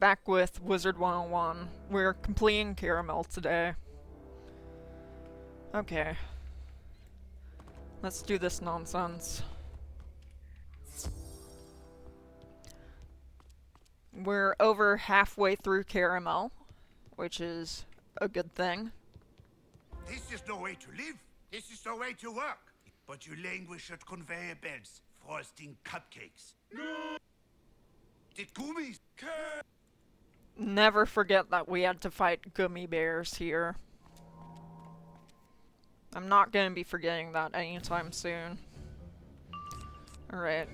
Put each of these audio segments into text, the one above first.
back with Wizard 101. We're completing Caramel today. Okay. Let's do this nonsense. We're over halfway through Caramel, which is a good thing. This is no way to live. This is no way to work. But you languish at conveyor belts, frosting cupcakes. No! Did gummies? Never forget that we had to fight gummy bears here. I'm not gonna be forgetting that anytime soon. Alright.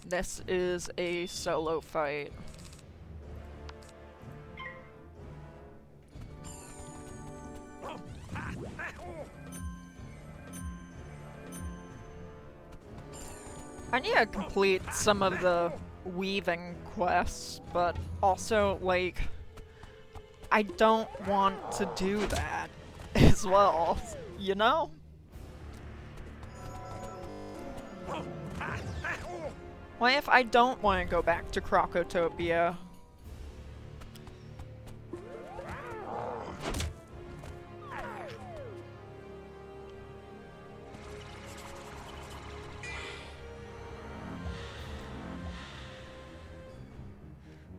This is a solo fight. I need to complete some of the weaving quests, but also, like, I don't want to do that as well, you know? What if I don't want to go back to Crocotopia?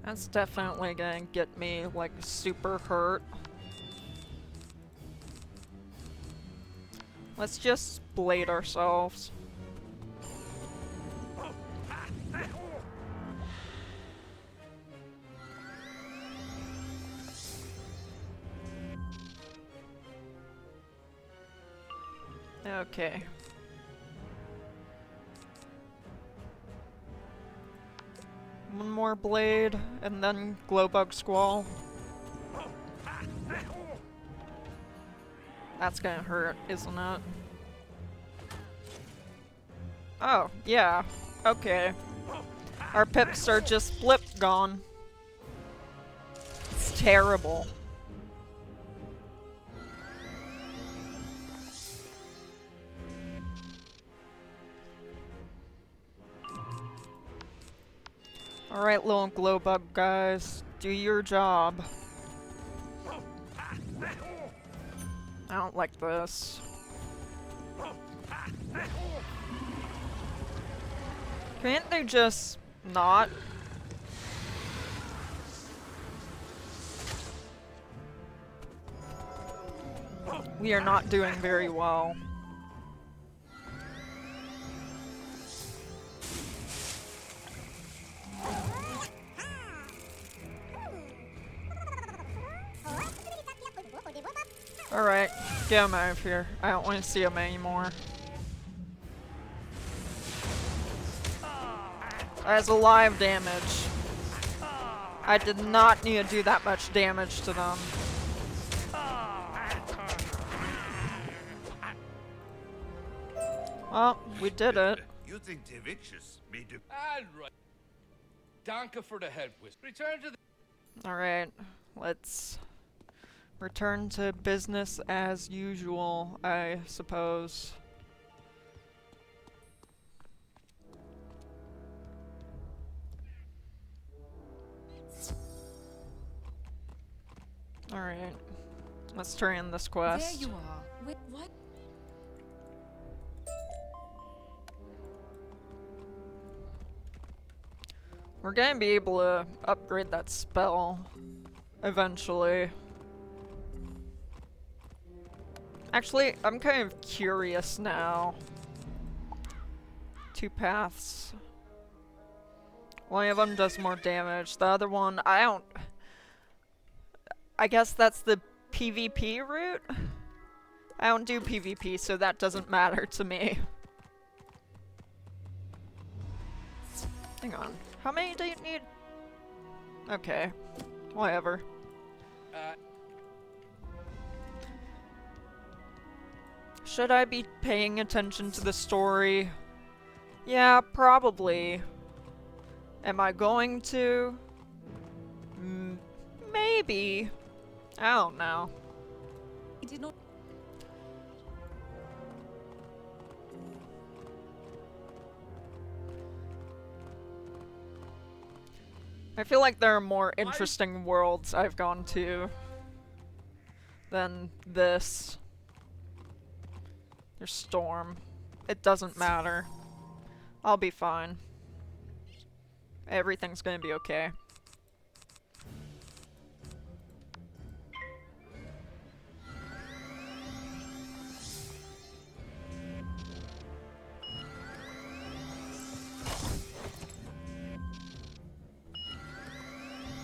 That's definitely gonna get me, like, super hurt. Let's just blade ourselves. Okay. One more blade, and then Glowbug Squall. That's gonna hurt, isn't it? Oh, yeah. Okay. Our pips are just blip gone. It's terrible. Alright, little Glowbug guys, do your job. I don't like this. Can't they just not? We are not doing very well. Alright, get him out of here. I don't want to see him anymore. That's a live damage. I did not need to do that much damage to them. Well, we did it. You think the witches made the... Alright. Danke for the help, Wiz. Return to the... Alright, let's return to business as usual, I suppose. Alright, let's turn in this quest. There you are. Wait, what? We're gonna be able to upgrade that spell eventually. Actually, I'm kind of curious now. Two paths. One of them does more damage. The other one, I don't... I guess that's the PvP route? I don't do PvP, so that doesn't matter to me. Hang on. How many do you need? Okay. Whatever. Should I be paying attention to the story? Yeah, probably. Am I going to? Maybe. I don't know. He did not. I feel like there are more interesting worlds I've gone to than this. There's Storm. It doesn't matter. I'll be fine. Everything's gonna be okay.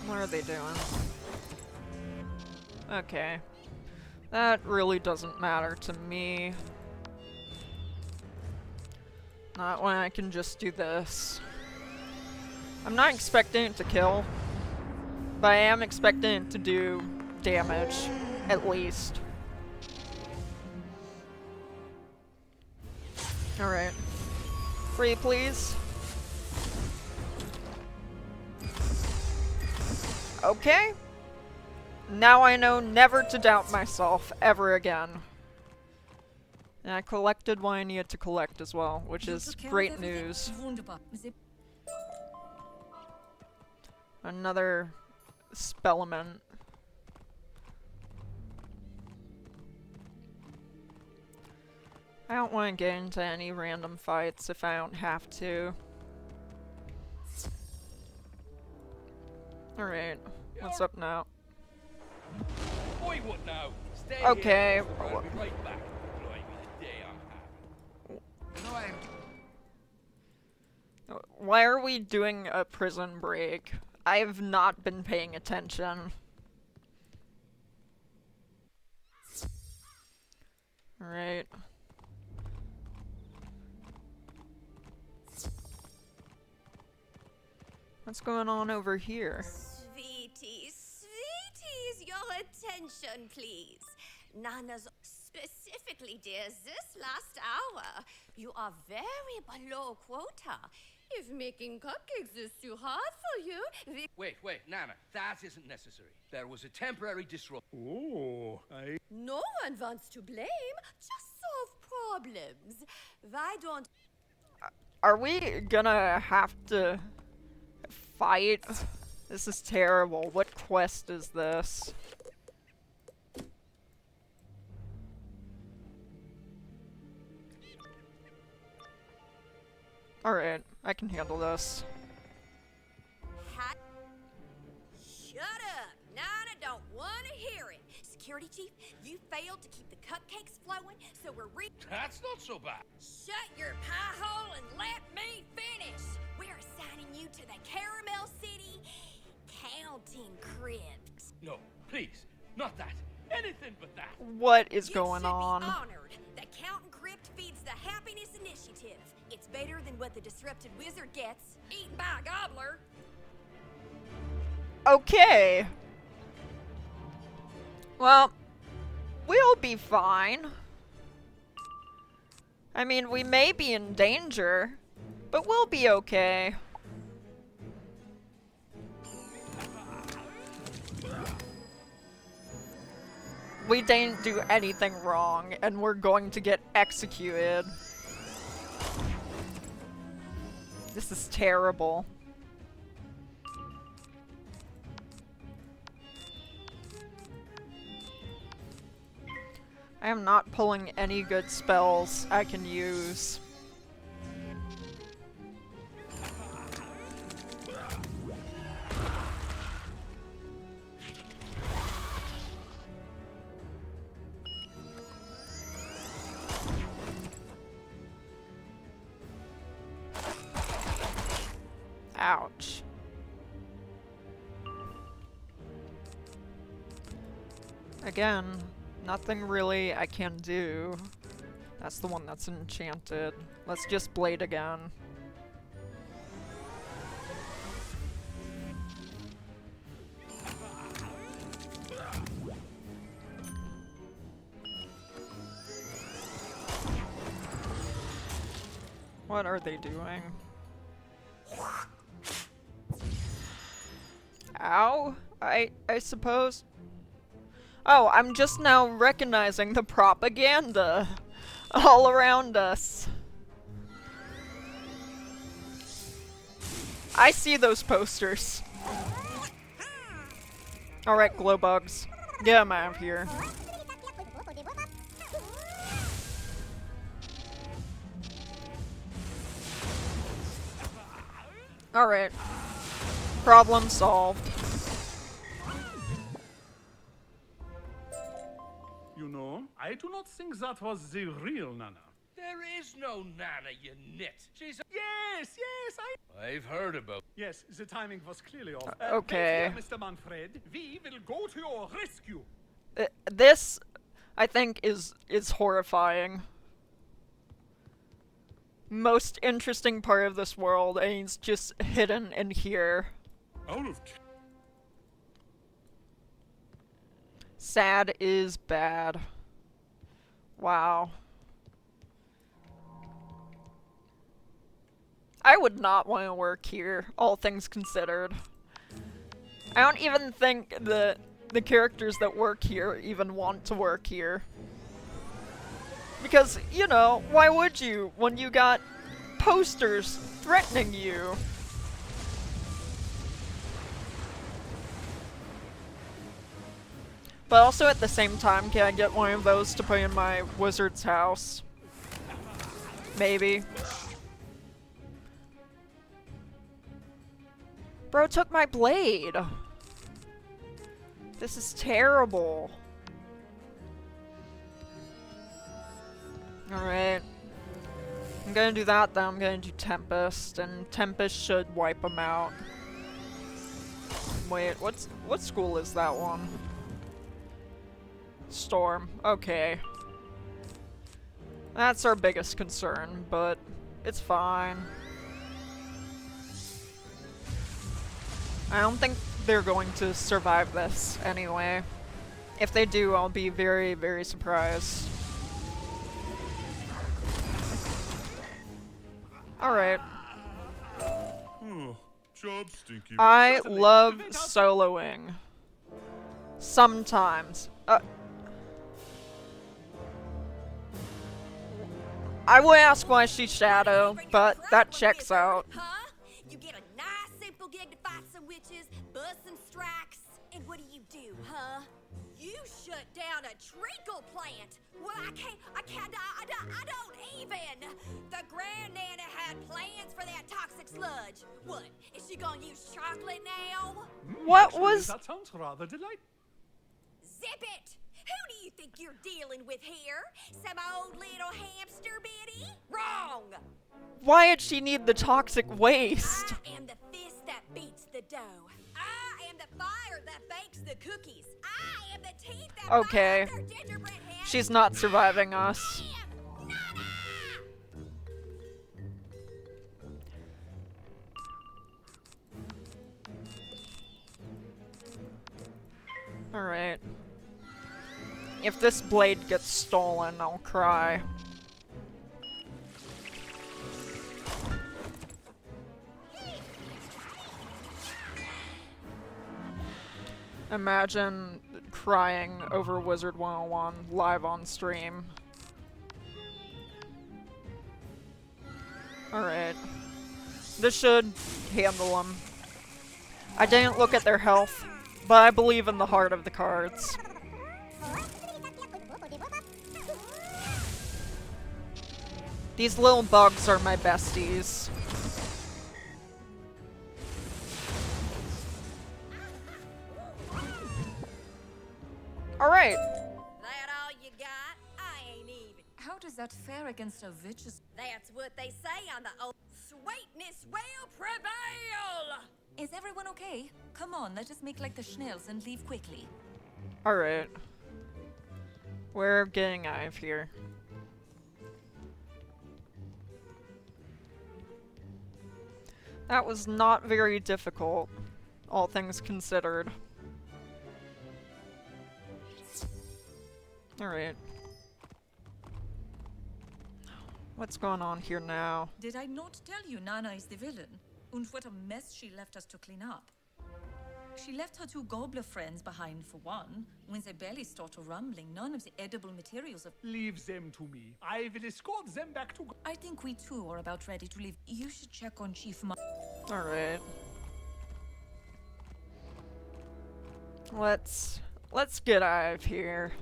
What are they doing? Okay. That really doesn't matter to me. Not when I can just do this. I'm not expecting it to kill, but I am expecting it to do damage, at least. Alright. Free, please. Okay. Now I know never to doubt myself ever again. And I collected what I needed to collect as well, which is great news. Wunderbar. Sie- Another spellament. I don't want to get into any random fights if I don't have to. Alright, what's up now? Boy, what now? Stay Okay. here. I'll be right back. Blimey, the day I'm having. You know, Why are we doing a prison break? I have not been paying attention. Alright. What's going on over here? Sweeties, sweeties, your attention, please. Nana's specifically, dear, this last hour, you are very below quota. If making cupcakes is too hard for you, Wait, Nana, that isn't necessary. There was a temporary disruption. no one wants to blame. Just solve problems. Why don't Are we gonna have to fight? This is terrible. What quest is this? Alright, I can handle this. Shut up! Nana don't want to hear it. Security chief, you failed to keep the cupcakes flowing, so we're That's not so bad. Shut your pie hole and let me finish. We're assigning you to the Caramel City Counting Crypt. No, please, not that. Anything but that. What is You going should on? be honored. The Counting Crypt feeds the Happiness Initiative. It's better than what the Disrupted Wizard gets, eaten by a gobbler. Okay. Well, we'll be fine. I mean, we may be in danger, but we'll be okay. We didn't do anything wrong, and we're going to get executed. This is terrible. I am not pulling any good spells I can use. Ouch. Again, nothing really I can do. That's the one that's enchanted. Let's just blade again. What are they doing? Ow? I suppose. Oh, I'm just now recognizing the propaganda all around us. I see those posters. Alright, glow bugs. Get 'em out of here. Alright. Problem solved. You know, I do not think that was the real Nana. There is no Nana, you nit. She's a... Yes, I've heard about... Yes, the timing was clearly off. Okay. Wait here, Mr. Manfred. We will go to your rescue. This, I think, is horrifying. Most interesting part of this world, and it's just hidden in here. Out of... Sad is bad. Wow. I would not want to work here, all things considered. I don't even think the characters that work here even want to work here. Because, you know, why would you when you got posters threatening you? But also at the same time, can I get one of those to put in my wizard's house? Maybe. Bro took my blade! This is terrible. Alright. I'm gonna do that, then I'm gonna do Tempest, and Tempest should wipe them out. Wait, what school is that one? Storm. Okay. That's our biggest concern, but it's fine. I don't think they're going to survive this anyway. If they do, I'll be very, very surprised. Alright. Job stinky. I love soloing. Sometimes. I would ask why she's Shadow, but that checks out. Huh? You get a nice simple gig to fight some witches, bust some strikes, and what do, huh? You shut down a treacle plant. Well, I don't even. The Grand Nana had plans for that toxic sludge. What, is she gonna use chocolate now? What Actually, was... That sounds rather delightful. Zip it! Who do you think you're dealing with here? Some old little hamster biddy? Wrong! Why did she need the toxic waste? I am the fist that beats the dough. I am the fire that bakes the cookies. I am the teeth that Okay. fry their gingerbread heads. She's not surviving us. I am Nana! Alright. If this blade gets stolen, I'll cry. Imagine crying over Wizard 101 live on stream. Alright. This should handle them. I didn't look at their health, but I believe in the heart of the cards. These little bugs are my besties. Alright. That all you got? I ain't even. How does that fare against a witch's? That's what they say on the old sweetness will prevail! Is everyone okay? Come on, let us make like the Schnells and leave quickly. Alright. We're getting out of here. That was not very difficult, all things considered. Alright. What's going on here now? Did I not tell you Nana is the villain? And what a mess she left us to clean up. She left her two gobbler friends behind for one. When their bellies started rumbling, none of the edible materials of... Leave them to me. I will escort them back to... I think we too are about ready to leave. You should check on Chief Ma... Alright. Let's get out of here.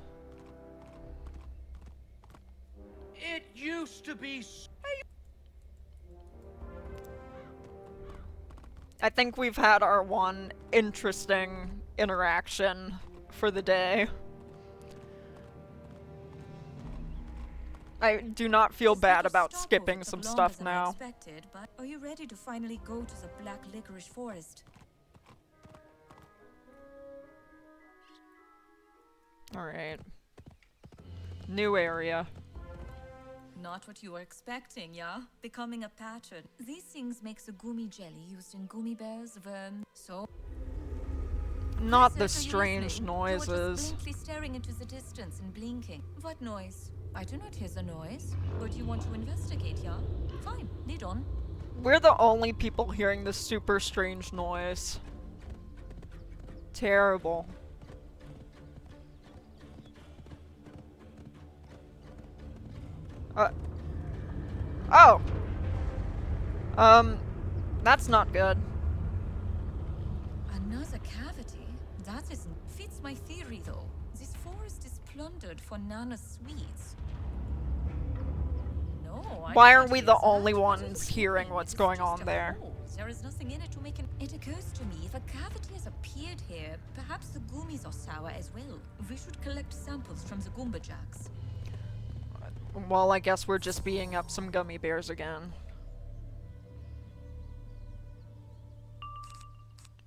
It used to be. I think we've had our one interesting interaction for the day. I do not feel This bad little about stopover skipping took some longer stuff than I now. expected, but are you ready to finally go to the Black Licorice Forest? Alright. New area. Not what you were expecting, yeah? Becoming a pattern. These things make the gummy jelly used in gummy bears, so... Not the Princess, are you strange listening? You are just noises. blankly staring into the distance and blinking. What noise? I do not hear the noise. But you want to investigate, yeah? Fine, lead on. We're the only people hearing this super strange noise. Terrible. Oh! That's not good. Another cavity? That fits my theory, though. This forest is plundered for Nana's sweets. No, Why do are not we hear the that. only What are ones you hearing doing? what's It is going just on a there? hole. There is nothing in it to make an... It occurs to me, if a cavity has appeared here, perhaps the gummies are sour as well. We should collect samples from the Goomba Jacks. Well, I guess we're just beating up some gummy bears again.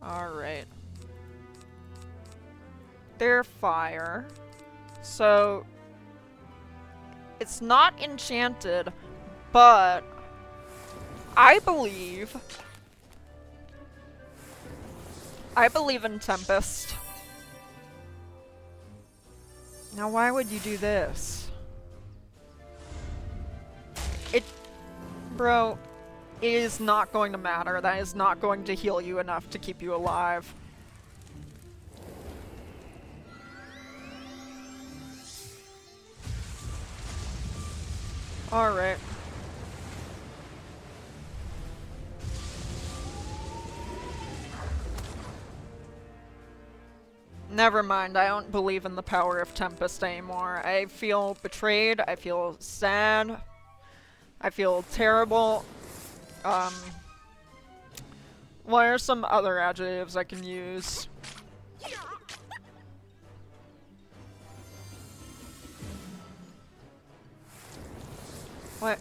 Alright. They're fire. So... it's not enchanted, but... I believe in Tempest. Now why would you do this? Bro, it is not going to matter. That is not going to heal you enough to keep you alive. Alright. Never mind, I don't believe in the power of Tempest anymore. I feel betrayed, I feel sad, I feel terrible. What are some other adjectives I can use? What?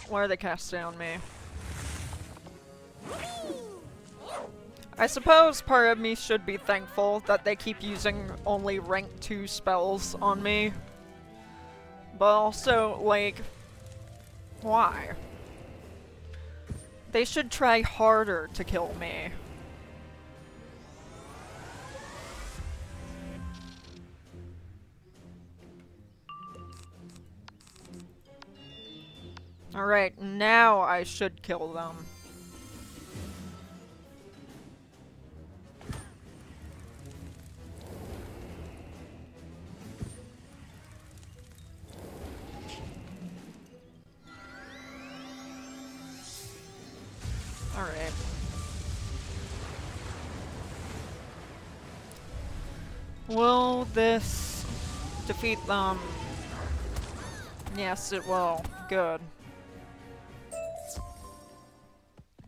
Why are they casting on me? I suppose part of me should be thankful that they keep using only rank 2 spells on me. But also, like, why? They should try harder to kill me. Alright, now I should kill them. Alright. Will this defeat them? Yes, it will. Good.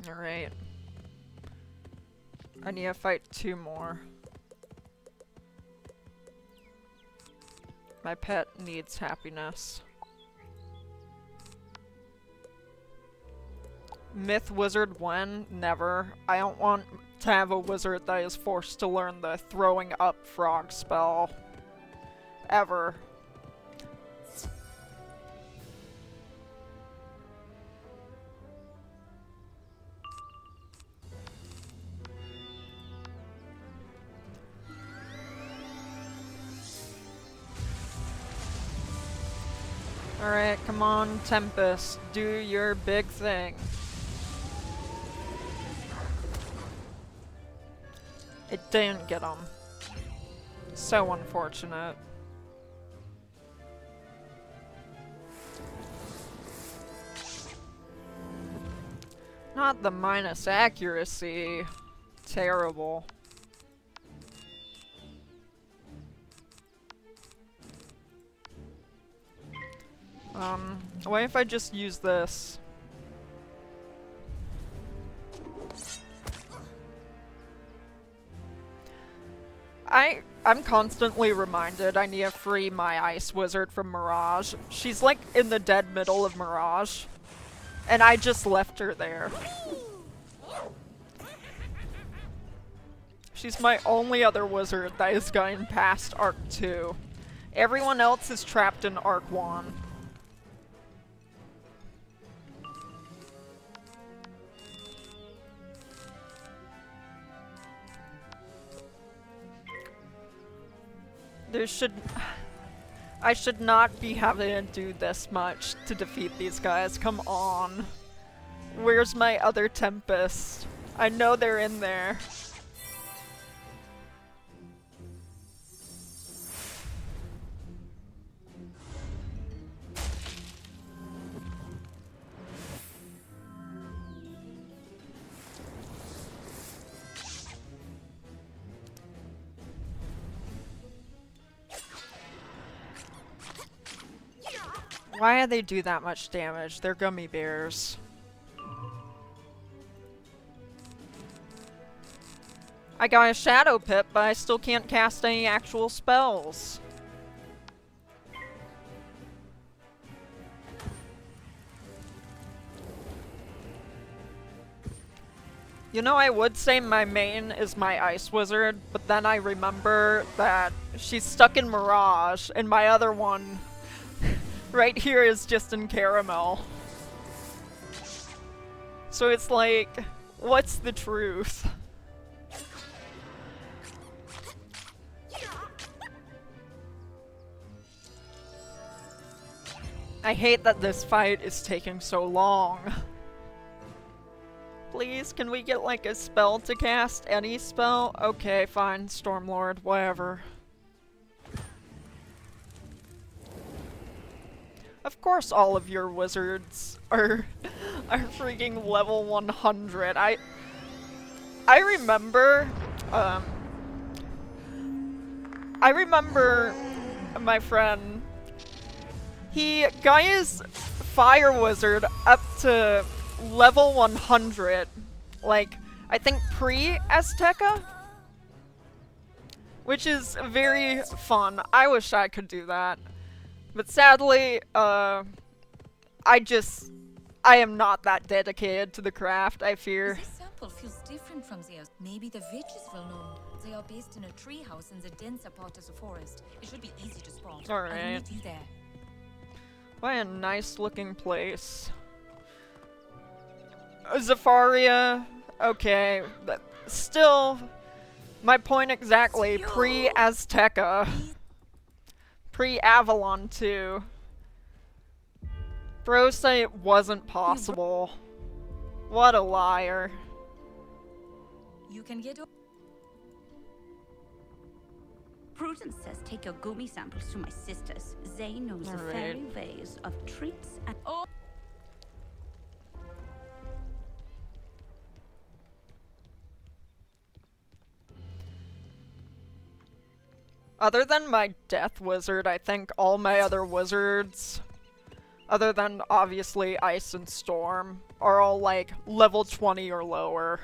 Alright. I need to fight 2 more. My pet needs happiness. Myth wizard when? Never. I don't want to have a wizard that is forced to learn the throwing up frog spell. Ever. Alright, come on, Tempest. Do your big thing. It didn't get him. So unfortunate. Not the minus accuracy. Terrible. What if I just use this? I'm constantly reminded I need to free my ice wizard from Mirage. She's like in the dead middle of Mirage. And I just left her there. She's my only other wizard that has gotten past Arc 2. Everyone else is trapped in Arc 1. I should not be having to do this much to defeat these guys. Come on. Where's my other Tempest? I know they're in there. Why do they do that much damage? They're gummy bears. I got a Shadow Pip, but I still can't cast any actual spells. You know, I would say my main is my Ice Wizard, but then I remember that she's stuck in Mirage, and my other one right here is just in Caramel. So it's like, what's the truth? I hate that this fight is taking so long. Please, can we get like a spell to cast? Any spell? Okay, fine, Stormlord, whatever. Of course all of your wizards are freaking level 100. I remember my friend, he got his fire wizard up to level 100, like, I think pre-Azteca? Which is very fun. I wish I could do that. But sadly, I am not that dedicated to the craft, I fear. This sample feels different from theirs. Maybe the witch is well known. They are based in a treehouse in the denser part of the forest. It should be easy to spot. Alright. I'll meet you there. What a nice looking place. Zafaria, okay, but still, my point exactly, pre-Azteca. Pre-Avalon too. Bro said it wasn't possible. What a liar. You can get Prudence says take your gummy samples to my sisters. They know the fairy ways of treats and... Oh! Other than my Death Wizard, I think all my other wizards, other than obviously Ice and Storm, are all like level 20 or lower.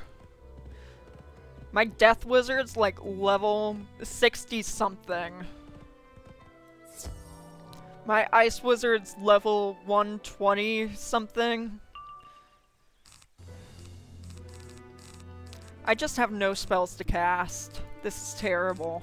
My Death Wizard's like level 60 something. My Ice Wizard's level 120 something. I just have no spells to cast. This is terrible.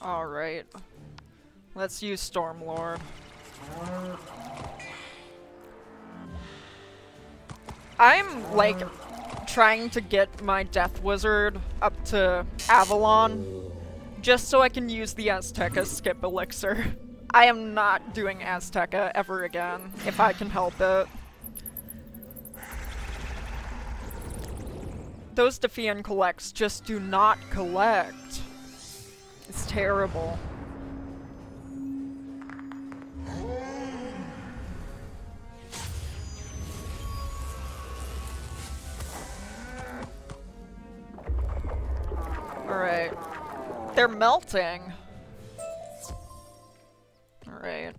Alright. Let's use Stormlord. I'm, like, trying to get my Death Wizard up to Avalon, just so I can use the Azteca skip elixir. I am not doing Azteca ever again, if I can help it. Those Defiant collects just do not collect. It's terrible. Alright. They're melting. Alright.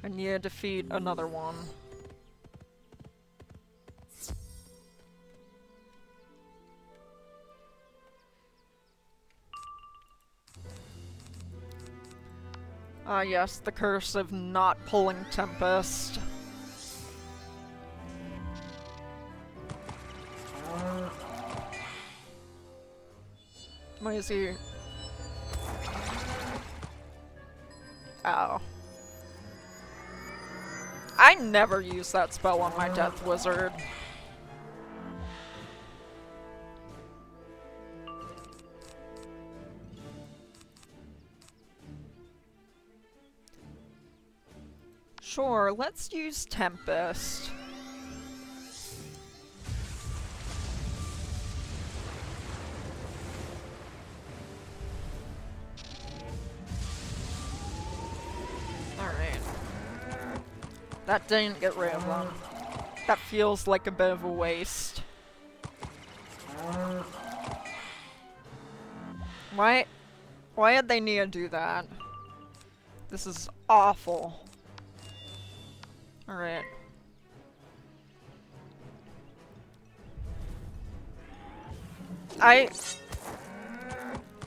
I need to defeat another one. Ah yes, the curse of not pulling Tempest. Why is he... Ow. I never use that spell on my Death Wizard. Sure, let's use Tempest. Alright. That didn't get rid of them. That feels like a bit of a waste. Why did they need to do that? This is awful. Alright.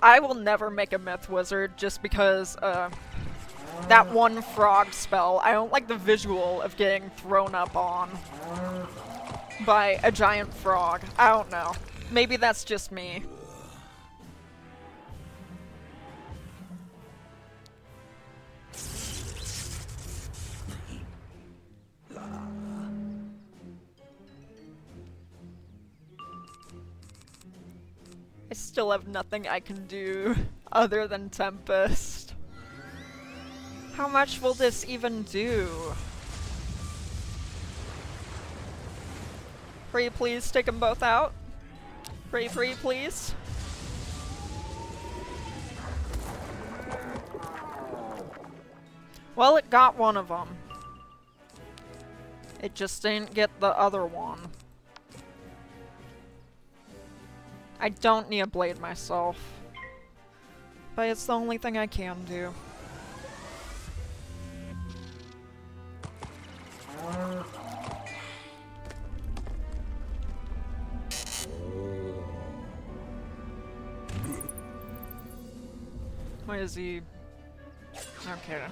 I will never make a Myth Wizard just because, that one frog spell. I don't like the visual of getting thrown up on by a giant frog. I don't know. Maybe that's just me. I still have nothing I can do other than Tempest. How much will this even do? Pretty please take them both out? Pretty please? Well, it got one of them. It just didn't get the other one. I don't need a blade myself. But it's the only thing I can do. Why is he... Okay.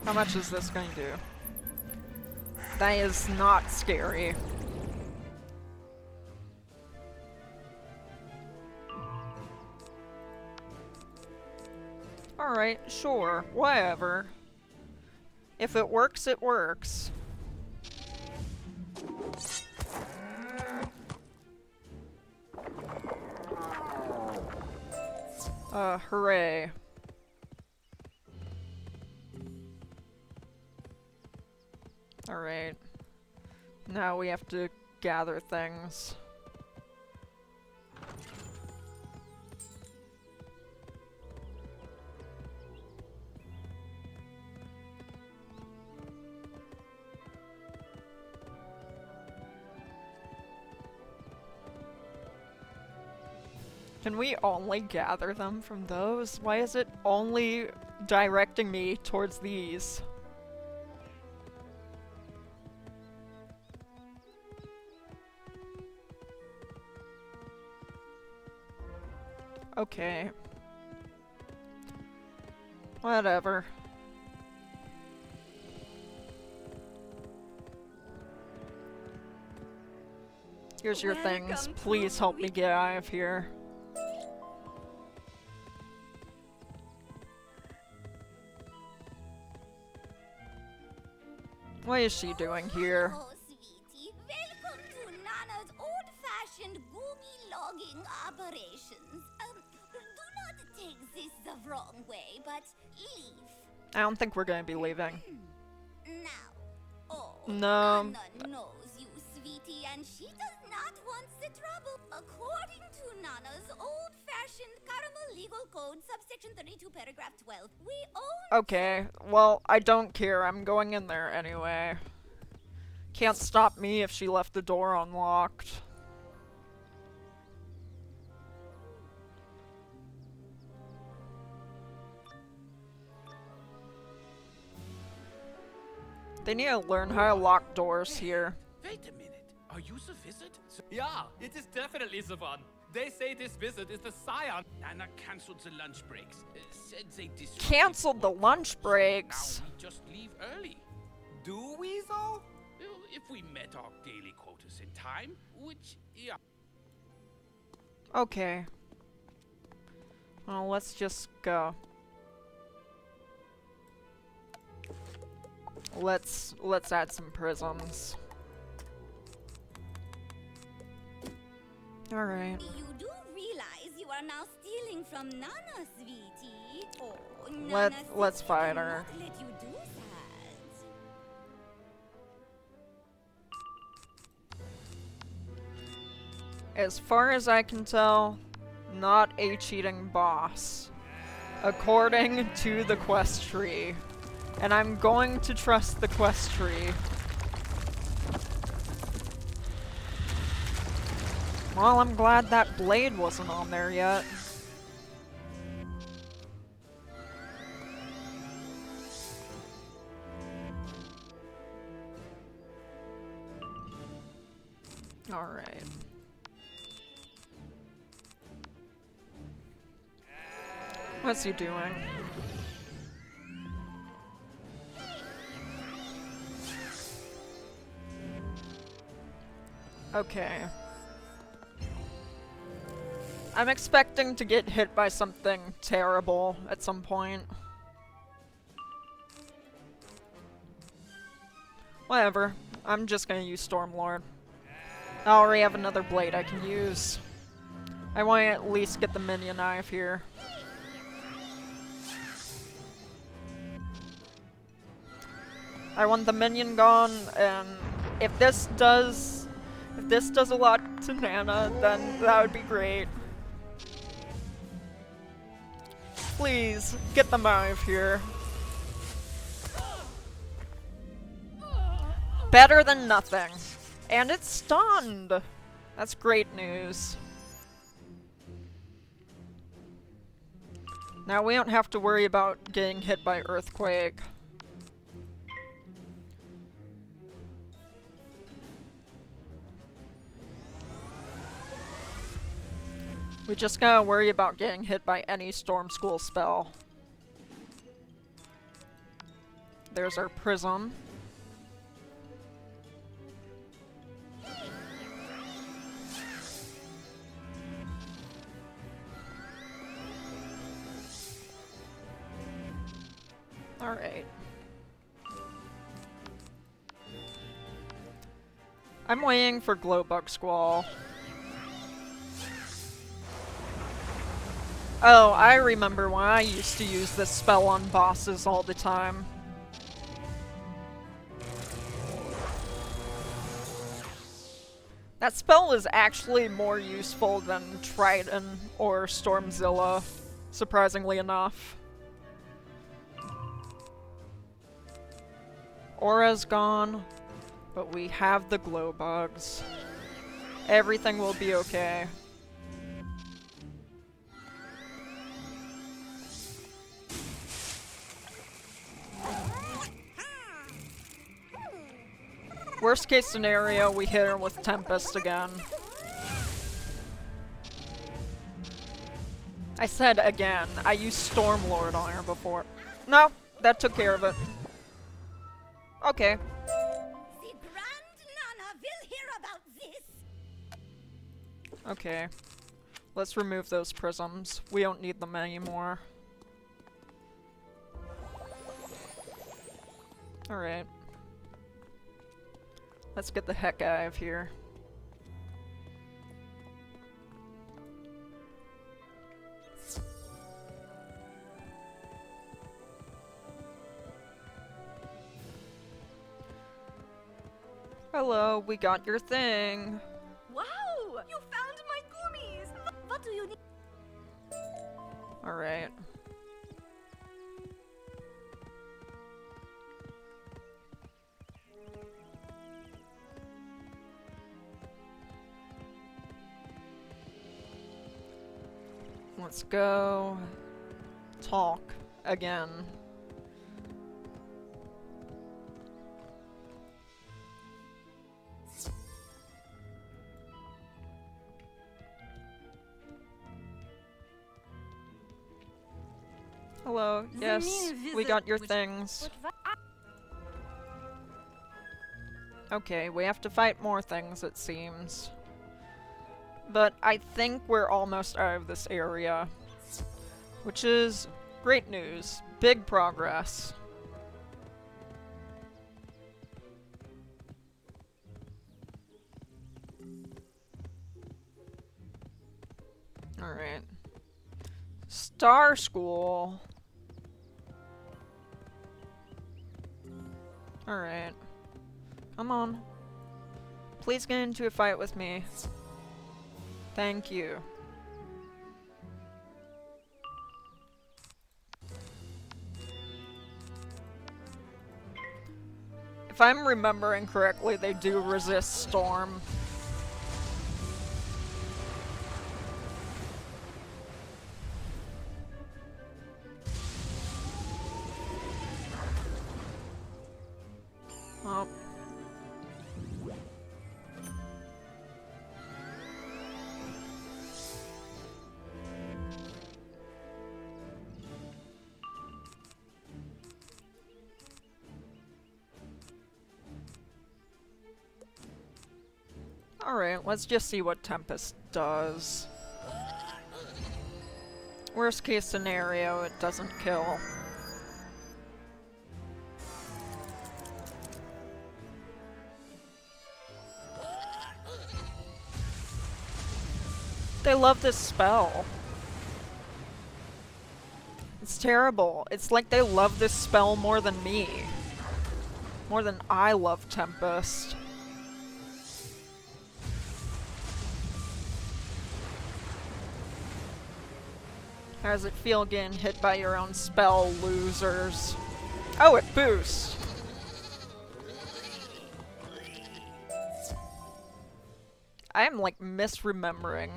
How much is this going to do? That is not scary. Alright, sure, whatever. If it works, it works. Hooray. Alright. Now we have to gather things. Can we only gather them from those? Why is it only directing me towards these? Okay. Whatever. Here's your things. Please help me get out of here. What is she doing here? Oh, sweetie. Welcome to Nana's old-fashioned goomy logging operations. Do not take this the wrong way, but leave. I don't think we're gonna be leaving. Now, oh, No. Nana knows you, sweetie, and she does not want the trouble. According to Nana's old-fashioned caramel legal code, subsection 32, paragraph 12, we own... Okay, well, I don't care. I'm going in there anyway. Can't stop me if she left the door unlocked. They need to learn how to lock doors here. Wait a minute. Are you the visit? Yeah, it is definitely the one. They say this visit is the scion. Nana cancelled the lunch breaks. Said they disrupted Cancelled the work. lunch breaks. Now we just leave early. Do we though? Well, if we met our daily quotas in time, which, yeah. Okay. Well, let's just go. Let's add some prisms. All right. You do realize you are now stealing from Nana, sweetie. Oh, Nana Let's simply fight cannot her. let you do that. As far as I can tell, not a cheating boss. According to the quest tree. And I'm going to trust the quest tree. Well, I'm glad that blade wasn't on there yet. Alright. What's he doing? Okay. I'm expecting to get hit by something terrible at some point. Whatever. I'm just gonna use Stormlord. I already have another blade I can use. I want to at least get the minion knife here. I want the minion gone, and if this does a lot to Nana, then that would be great. Please, get the knife here. Better than nothing. And it's stunned! That's great news. Now we don't have to worry about getting hit by Earthquake. We just gotta worry about getting hit by any Storm School spell. There's our prism. Alright. I'm waiting for Glowbug Squall. Oh, I remember when I used to use this spell on bosses all the time. That spell is actually more useful than Trident or Stormzilla, surprisingly enough. Aura's gone, but we have the glow bugs. Everything will be okay. Worst case scenario, we hit her with Tempest again. I said again. I used Stormlord on her before. No, that took care of it. Okay. The Grand Nana will hear about this. Okay. Let's remove those prisms. We don't need them anymore. Alright. Let's get the heck out of here. Hello, we got your thing. Wow! You found my gummies! What do you need? Alright. Let's go talk again. Hello, yes, we got your things. Okay, we have to fight more things, it seems. But I think we're almost out of this area. Which is great news. Big progress. Alright. Star School. Alright. Come on. Please get into a fight with me. Thank you. If I'm remembering correctly, they do resist storm. Oh. Alright, let's just see what Tempest does. Worst case scenario, it doesn't kill. They love this spell. It's terrible. It's like they love this spell more than me. More than I love Tempest. How does it feel getting hit by your own spell, losers? Oh, it boosts! I am, like, misremembering.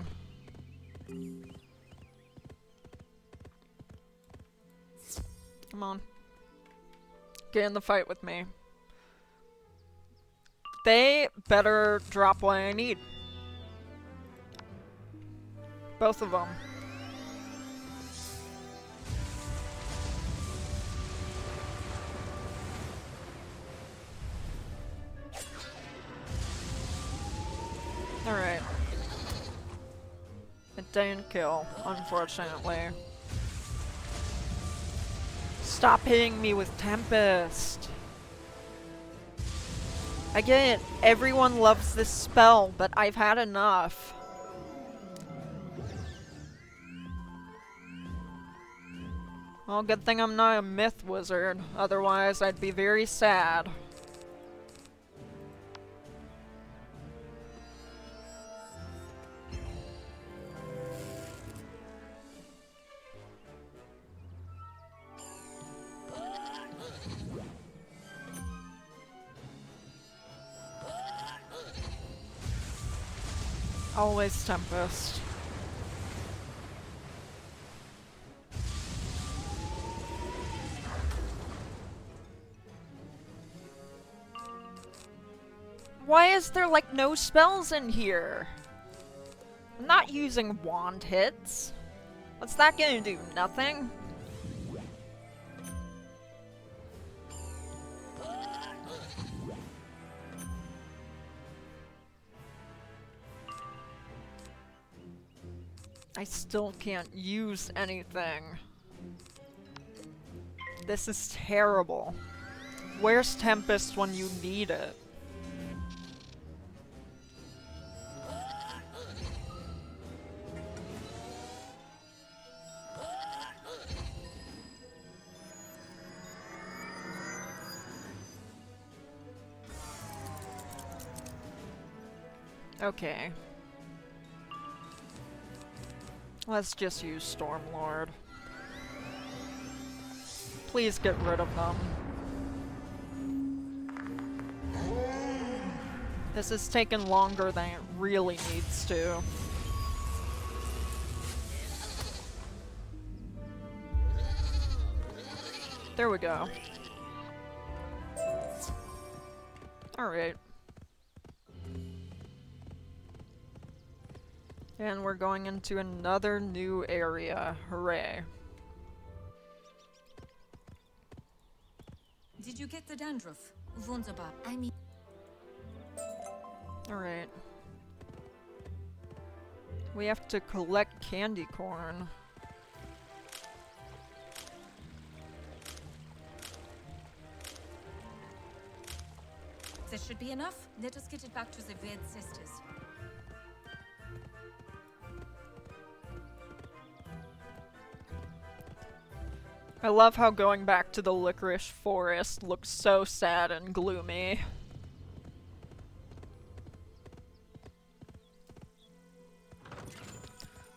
Come on. Get in the fight with me. They better drop what I need. Both of them. Alright. It didn't kill, unfortunately. Stop hitting me with Tempest! I get it, everyone loves this spell, but I've had enough. Well, good thing I'm not a myth wizard, otherwise I'd be very sad. Always Tempest. Why is there like no spells in here? I'm not using wand hits. What's that gonna do? Nothing? I still can't use anything. This is terrible. Where's Tempest when you need it? Okay. Let's just use Stormlord. Please get rid of them. This has taken longer than it really needs to. There we go. Alright. And we're going into another new area. Hooray. Did you get the dandruff? Wunderbar. I mean... Alright. We have to collect candy corn. This should be enough. Let us get it back to the Ved sisters. I love how going back to the licorice forest looks so sad and gloomy.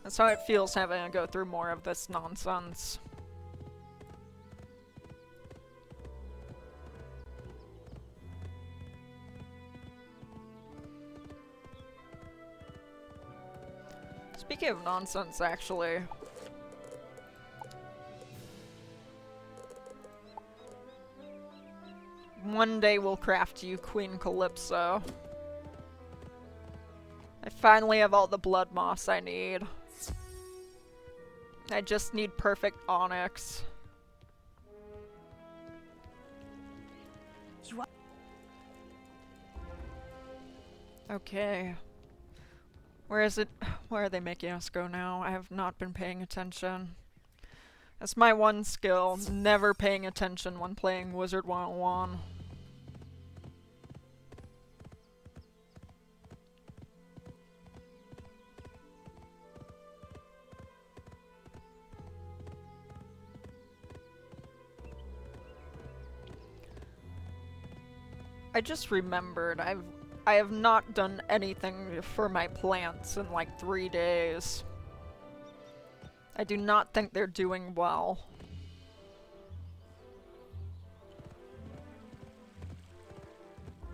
That's how it feels having to go through more of this nonsense. Speaking of nonsense, actually. One day we'll craft you Queen Calypso. I finally have all the blood moss I need. I just need perfect onyx. Okay. Where is it? Where are they making us go now? I have not been paying attention. That's my one skill, never paying attention when playing Wizard 101. I just remembered, I have not done anything for my plants in like 3 days. I do not think they're doing well.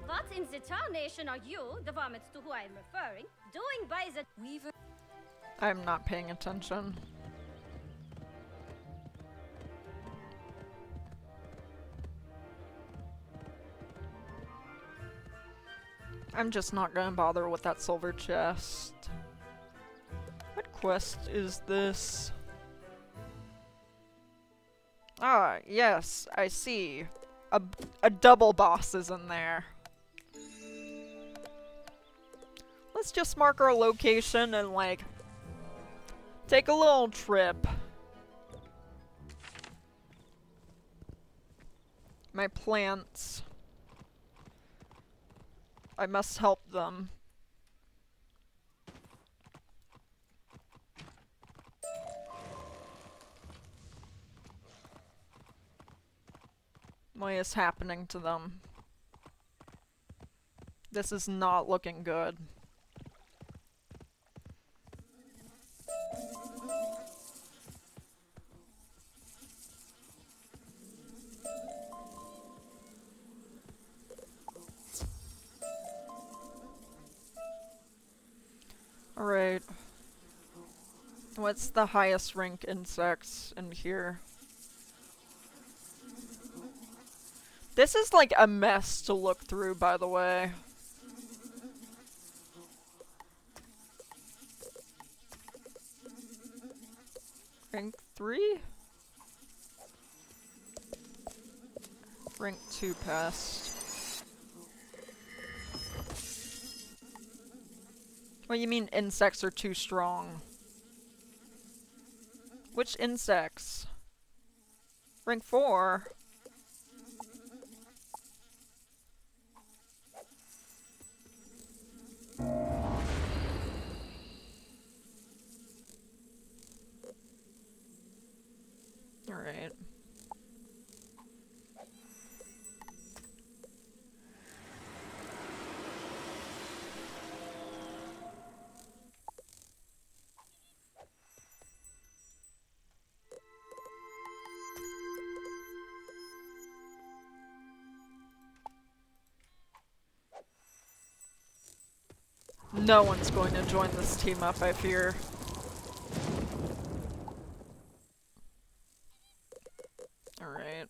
What in the tarnation are you, the varmints to who I am referring, doing by the Weaver? I'm not paying attention. I'm just not gonna bother with that silver chest. What quest is this? Ah, yes, I see. A double boss is in there. Let's just mark our location and, like, take a little trip. My plants. I must help them. What is happening to them? This is not looking good. Alright. What's the highest rank insects in here? This is like a mess to look through, by the way. Rank 3? Rank 2 pest. What do you mean insects are too strong? Which insects? Rank 4? Alright. No one's going to join this team up, I fear. Alright.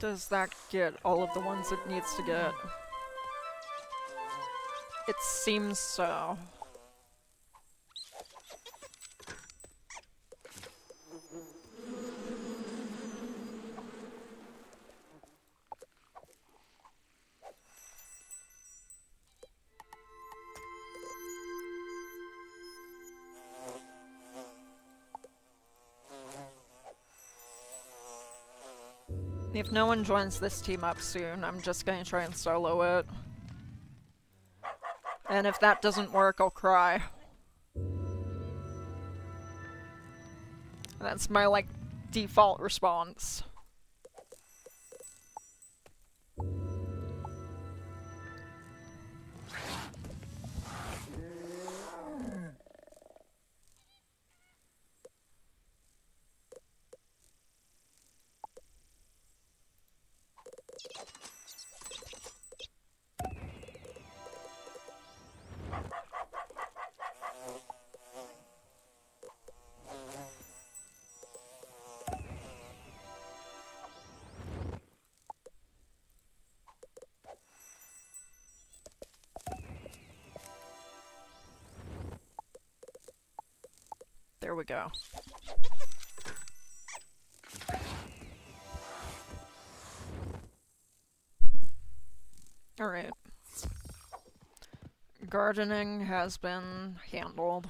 Does that get all of the ones it needs to get? It seems so. If no one joins this team up soon, I'm just gonna try and solo it. And if that doesn't work, I'll cry. That's my, like, default response. There we go. Alright. Gardening has been handled.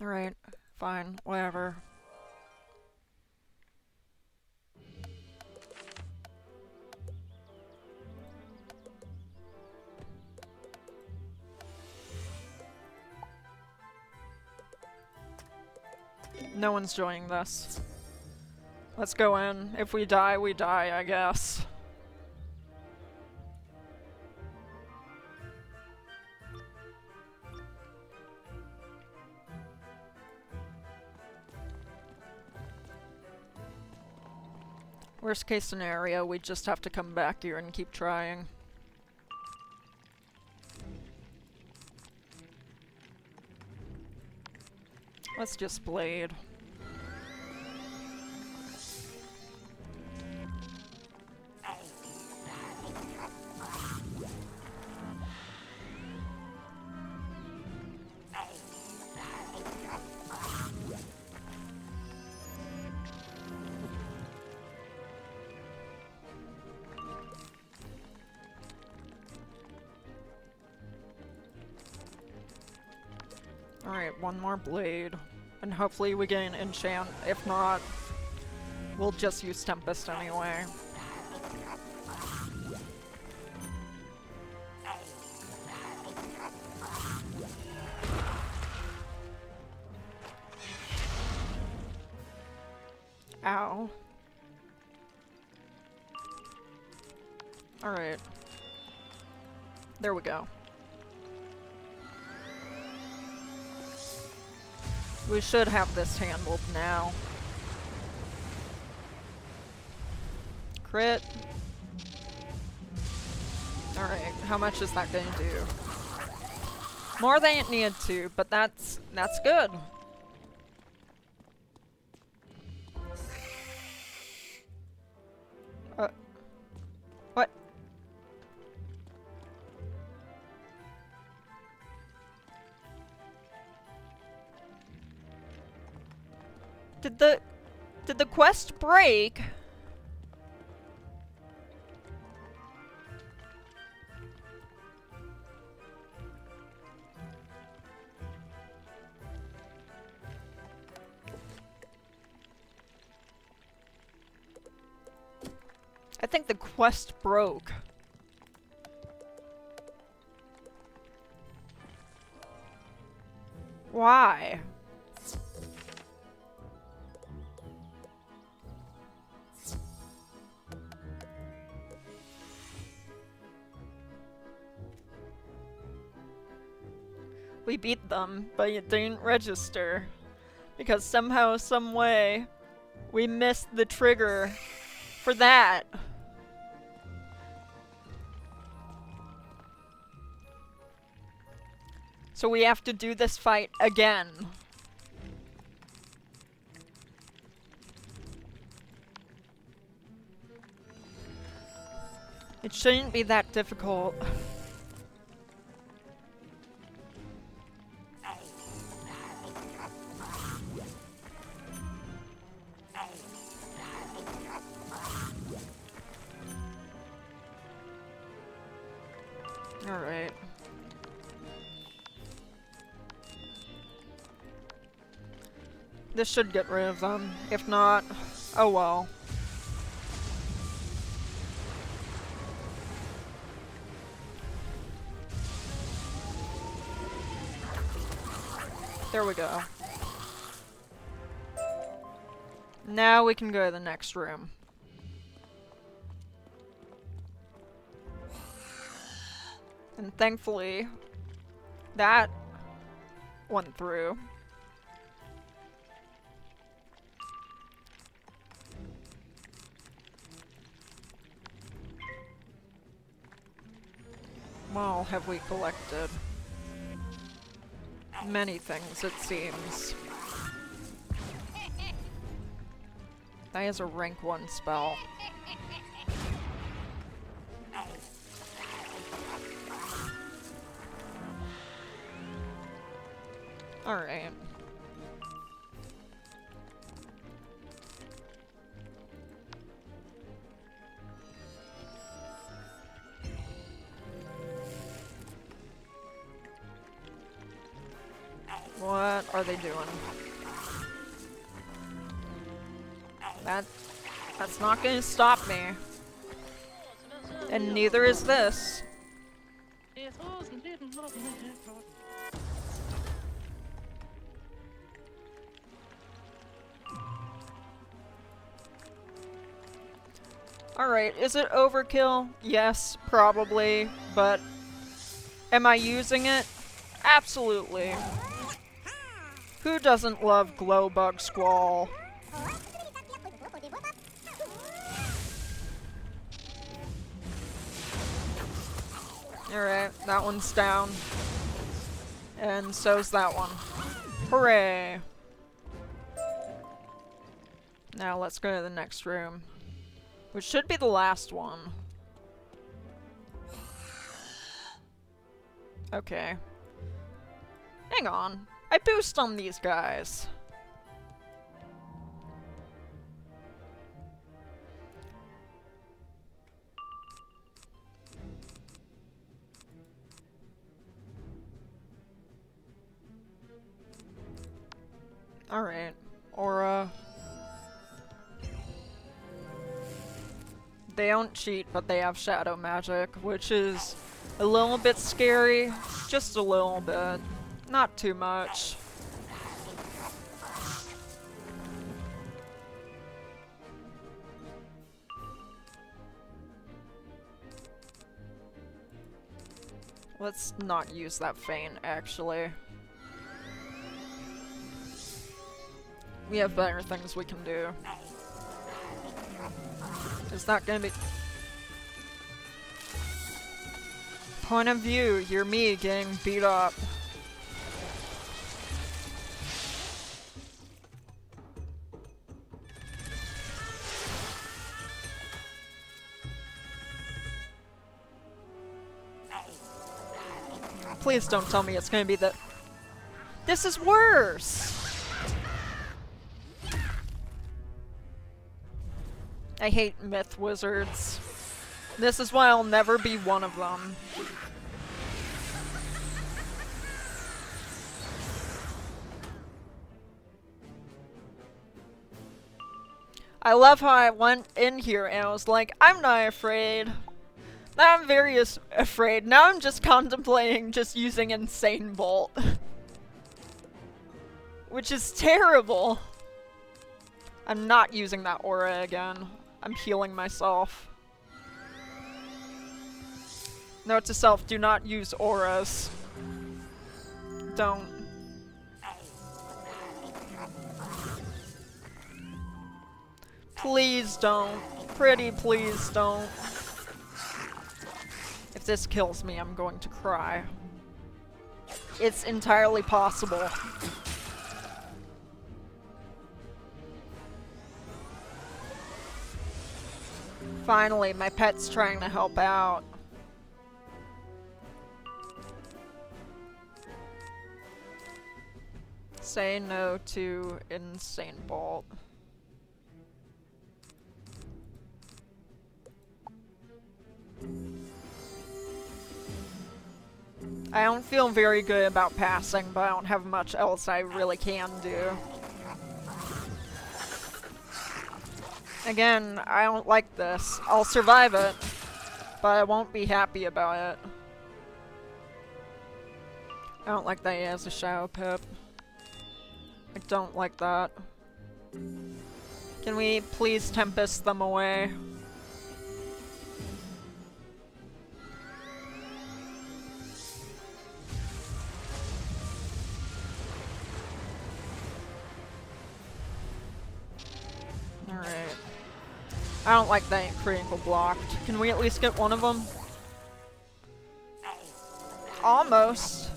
Alright, fine, whatever. No one's joining this. Let's go in. If we die, we die, I guess. Worst case scenario, we just have to come back here and keep trying. Let's just blade. Alright, one more blade. And hopefully we get an enchant. If not, we'll just use Tempest anyway. Ow. Alright. There we go. We should have this handled now. Crit. Alright, how much is that gonna do? More than it needed to, but that's good. What? Did the quest break? think the quest broke. Why? We beat them, but it didn't register. Because somehow, some way, we missed the trigger for that. So we have to do this fight again. It shouldn't be that difficult. Alright. This should get rid of them. If not, oh well. There we go. Now we can go to the next room. And thankfully, that went through. Well, have we collected? Many things, it seems. That is a rank 1 spell. Alright. What are they doing? That's not gonna stop me. And neither is this. Alright, is it overkill? Yes, probably, but am I using it? Absolutely. Who doesn't love Glowbug Squall? Alright, that one's down. And so's that one. Hooray! Now let's go to the next room. Which should be the last one. Okay. Hang on. I boost on these guys. Alright. Aura. They don't cheat, but they have shadow magic, which is a little bit scary. Just a little bit. Not too much. Let's not use that feint, actually. We have better things we can do. It's not gonna be... Point of view, you're me getting beat up. Please don't tell me it's gonna be the... This is worse! I hate myth wizards. This is why I'll never be one of them. I love how I went in here and I was like, I'm not afraid. Now I'm very afraid. Now I'm just contemplating just using Insane Bolt. Which is terrible. I'm not using that aura again. I'm healing myself. Note to self, do not use auras. Don't. Please don't. Pretty please don't. If this kills me, I'm going to cry. It's entirely possible. Finally, my pet's trying to help out. Say no to Insane Bolt. I don't feel very good about passing, but I don't have much else I really can do. Again, I don't like this. I'll survive it, but I won't be happy about it. I don't like that he has a Shadow Pip. I don't like that. Can we please Tempest them away? Alright. I don't like that critical blocked. Can we at least get one of them? Almost.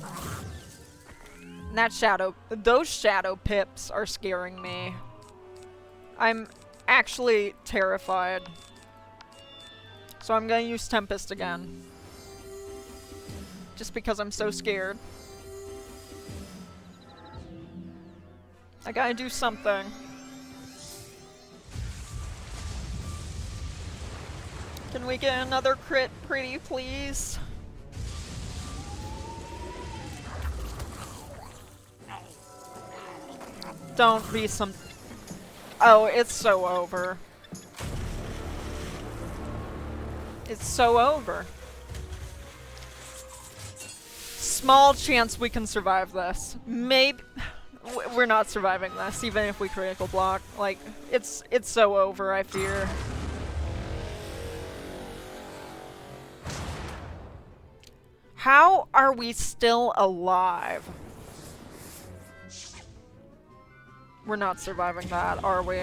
And that those shadow pips are scaring me. I'm actually terrified. So I'm gonna use Tempest again. Just because I'm so scared. I gotta do something. Can we get another crit, pretty please? Don't be some... Oh, it's so over. It's so over. Small chance we can survive this. Maybe... We're not surviving this, even if we critical block. Like, it's so over, I fear. How are we still alive? We're not surviving that, are we?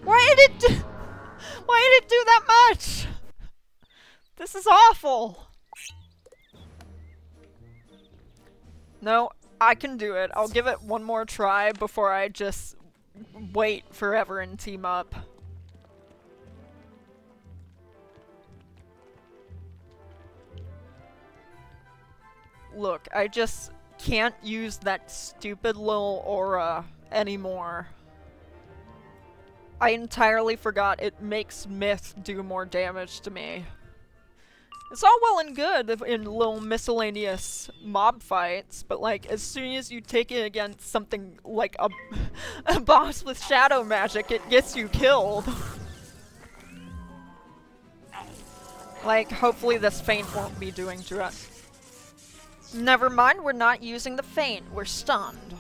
Why did it do that much? This is awful. No, I can do it. I'll give it one more try before I just wait forever and team up. Look, I just can't use that stupid little aura anymore. I entirely forgot it makes Myth do more damage to me. It's all well and good in little miscellaneous mob fights, but like, as soon as you take it against something like a boss with shadow magic, it gets you killed. Like, hopefully this feint won't be doing to us. Never mind, we're not using the feint, we're stunned.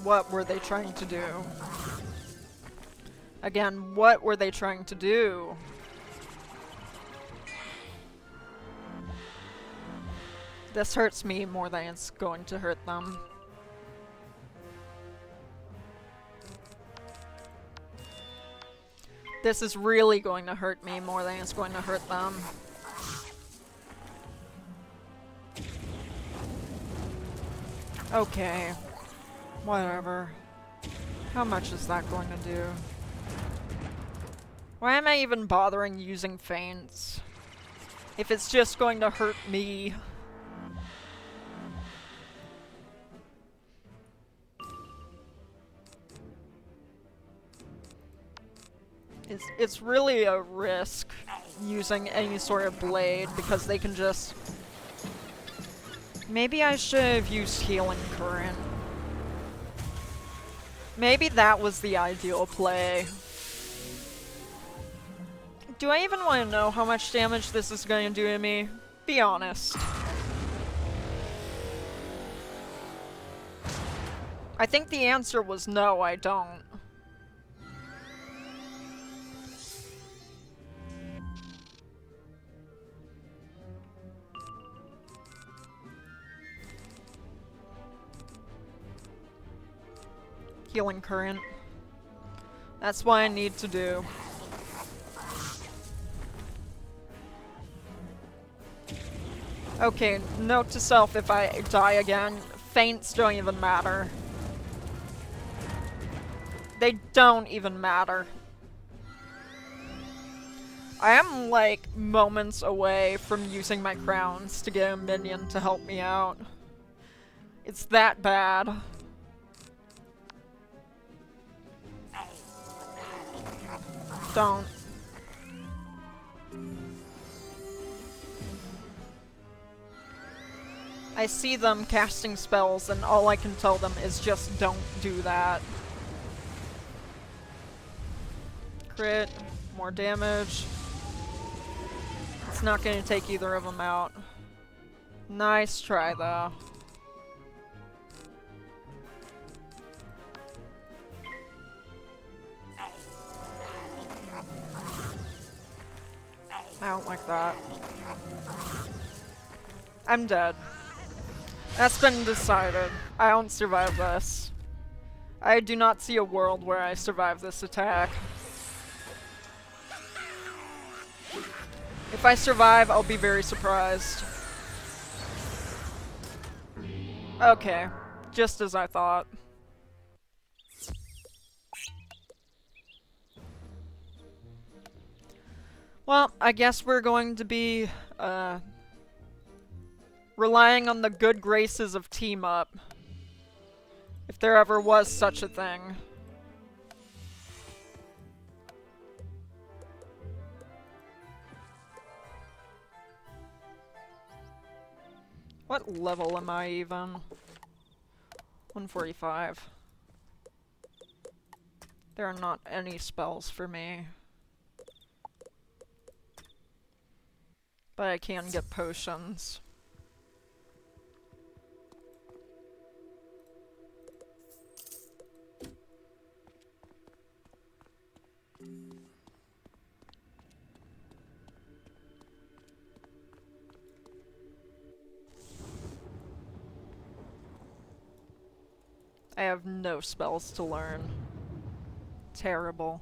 What were they trying to do? Again, what were they trying to do? This hurts me more than it's going to hurt them. This is really going to hurt me more than it's going to hurt them. Okay. Whatever. How much is that going to do? Why am I even bothering using feints? If it's just going to hurt me. It's really a risk using any sort of blade because they can just... Maybe I should have used Healing Current. Maybe that was the ideal play. Do I even want to know how much damage this is going to do to me? Be honest. I think the answer was no, I don't. Healing Current. That's what I need to do. Okay, note to self, if I die again, feints don't even matter. They don't even matter. I am, like, moments away from using my crowns to get a minion to help me out. It's that bad. Don't. I see them casting spells and all I can tell them is just don't do that. Crit, more damage. It's not going to take either of them out. Nice try though. I don't like that. I'm dead. That's been decided. I don't survive this. I do not see a world where I survive this attack. If I survive, I'll be very surprised. Okay, just as I thought. Well, I guess we're going to be, relying on the good graces of Team Up. If there ever was such a thing. What level am I even? 145. There are not any spells for me. But I can get potions. I have no spells to learn. Terrible.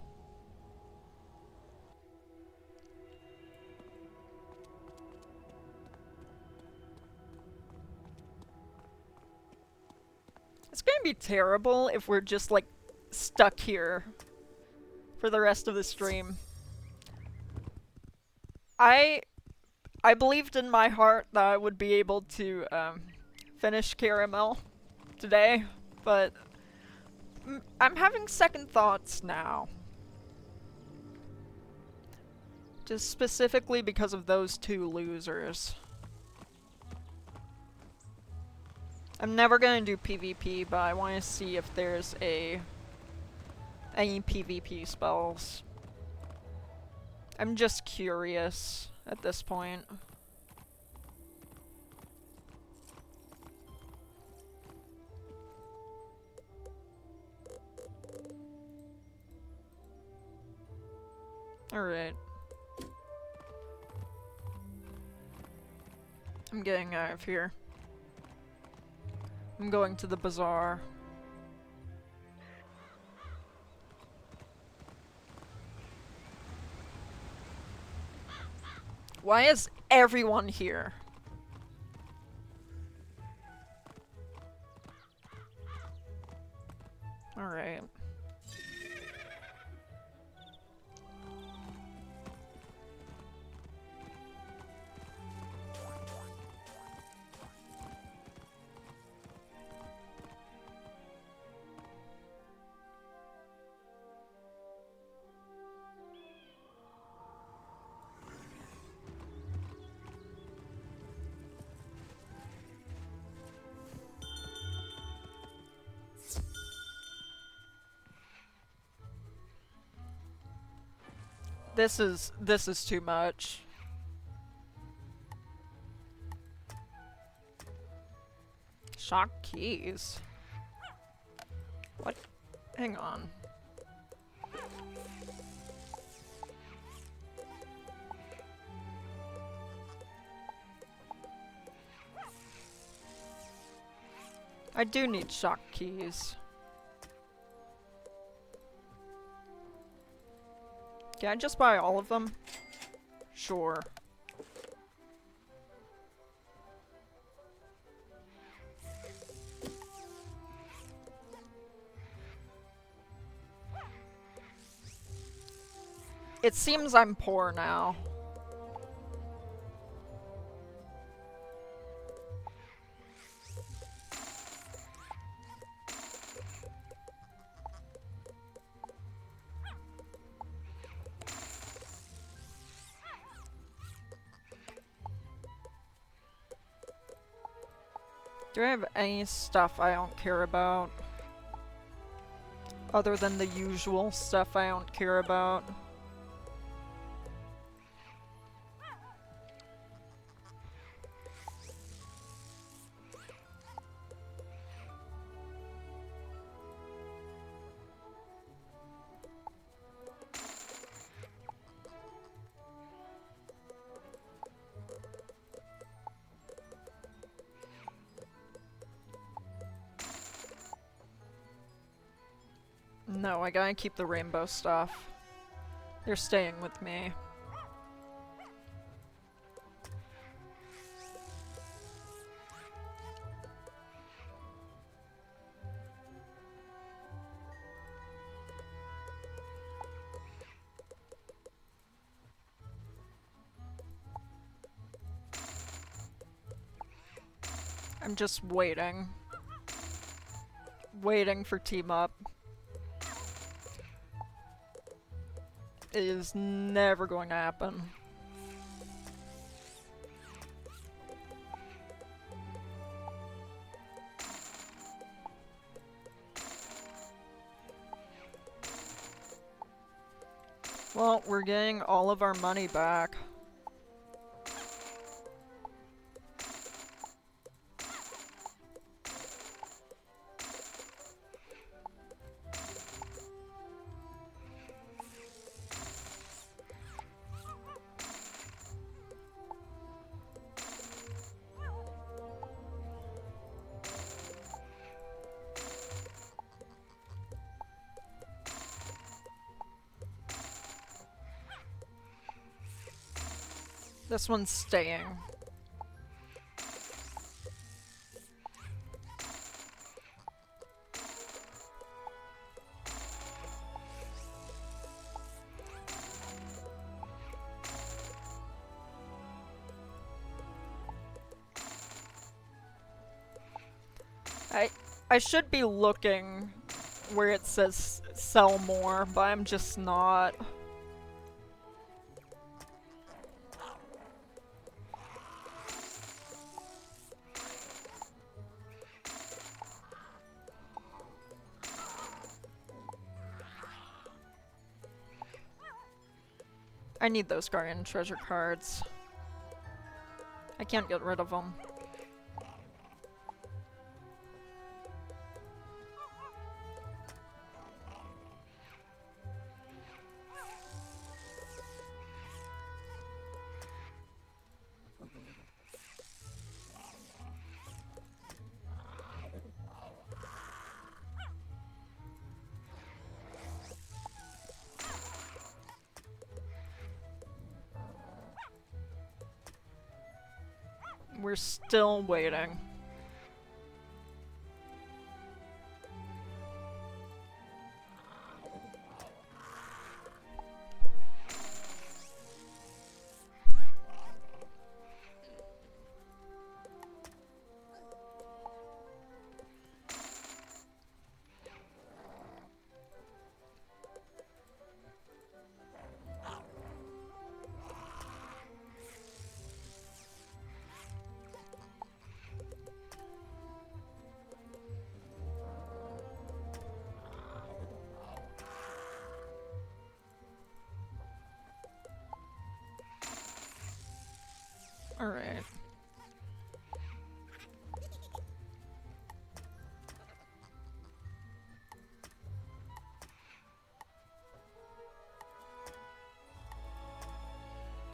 It's gonna be terrible if we're just, like, stuck here for the rest of the stream. I believed in my heart that I would be able to, finish Caramel today, but I'm having second thoughts now. Just specifically because of those two losers. I'm never gonna do PvP, but I want to see if there's any PvP spells. I'm just curious at this point. Alright. I'm getting out of here. I'm going to the bazaar. Why is everyone here? Alright. This is too much. Shock keys. What? Hang on. I do need shock keys. Can I just buy all of them? Sure. It seems I'm poor now. Do I have any stuff I don't care about? Other than the usual stuff I don't care about. No, I gotta keep the rainbow stuff. They're staying with me. I'm just waiting. Waiting for team up. It is never going to happen. Well, we're getting all of our money back. This one's staying. I should be looking where it says sell more, but I'm just not. I need those Guardian Treasure cards. I can't get rid of them. We're still waiting. Alright.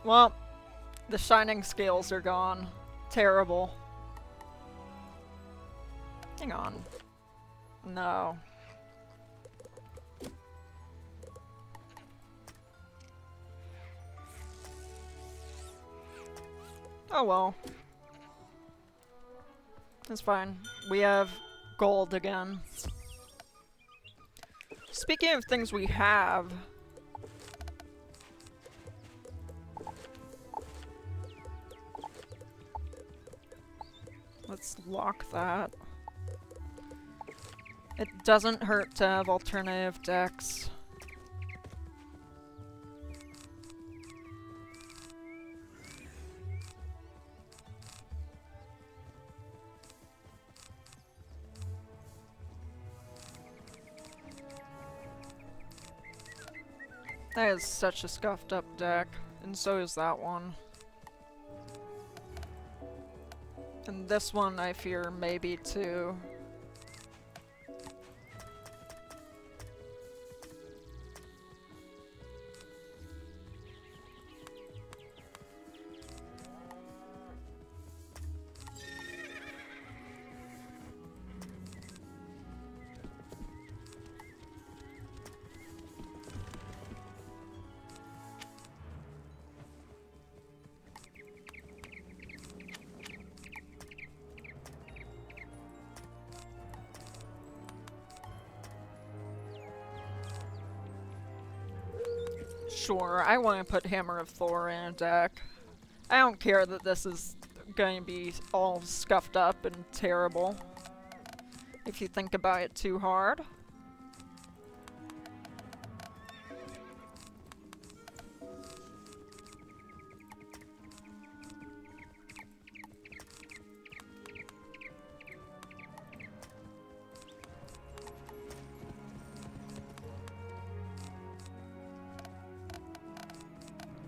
Well, the shining scales are gone. Terrible. Hang on. No. Oh well. That's fine. We have gold again. Speaking of things we have... Let's lock that. It doesn't hurt to have alternative decks. That is such a scuffed up deck, and so is that one. And this one I fear maybe too. Sure, I want to put Hammer of Thor in a deck. I don't care that this is going to be all scuffed up and terrible, if you think about it too hard.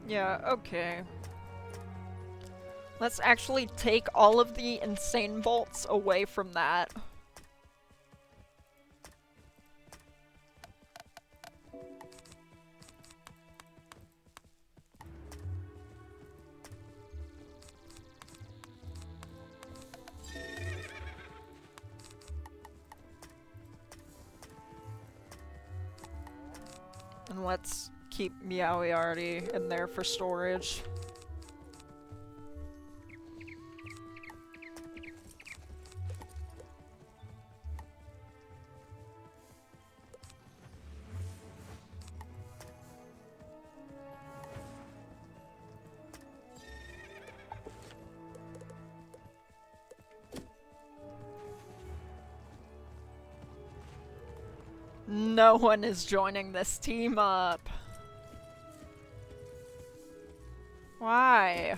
Yeah, okay. Let's actually take all of the insane bolts away from that. And let's keep Meowiarty in there for storage. No one is joining this team up. Why?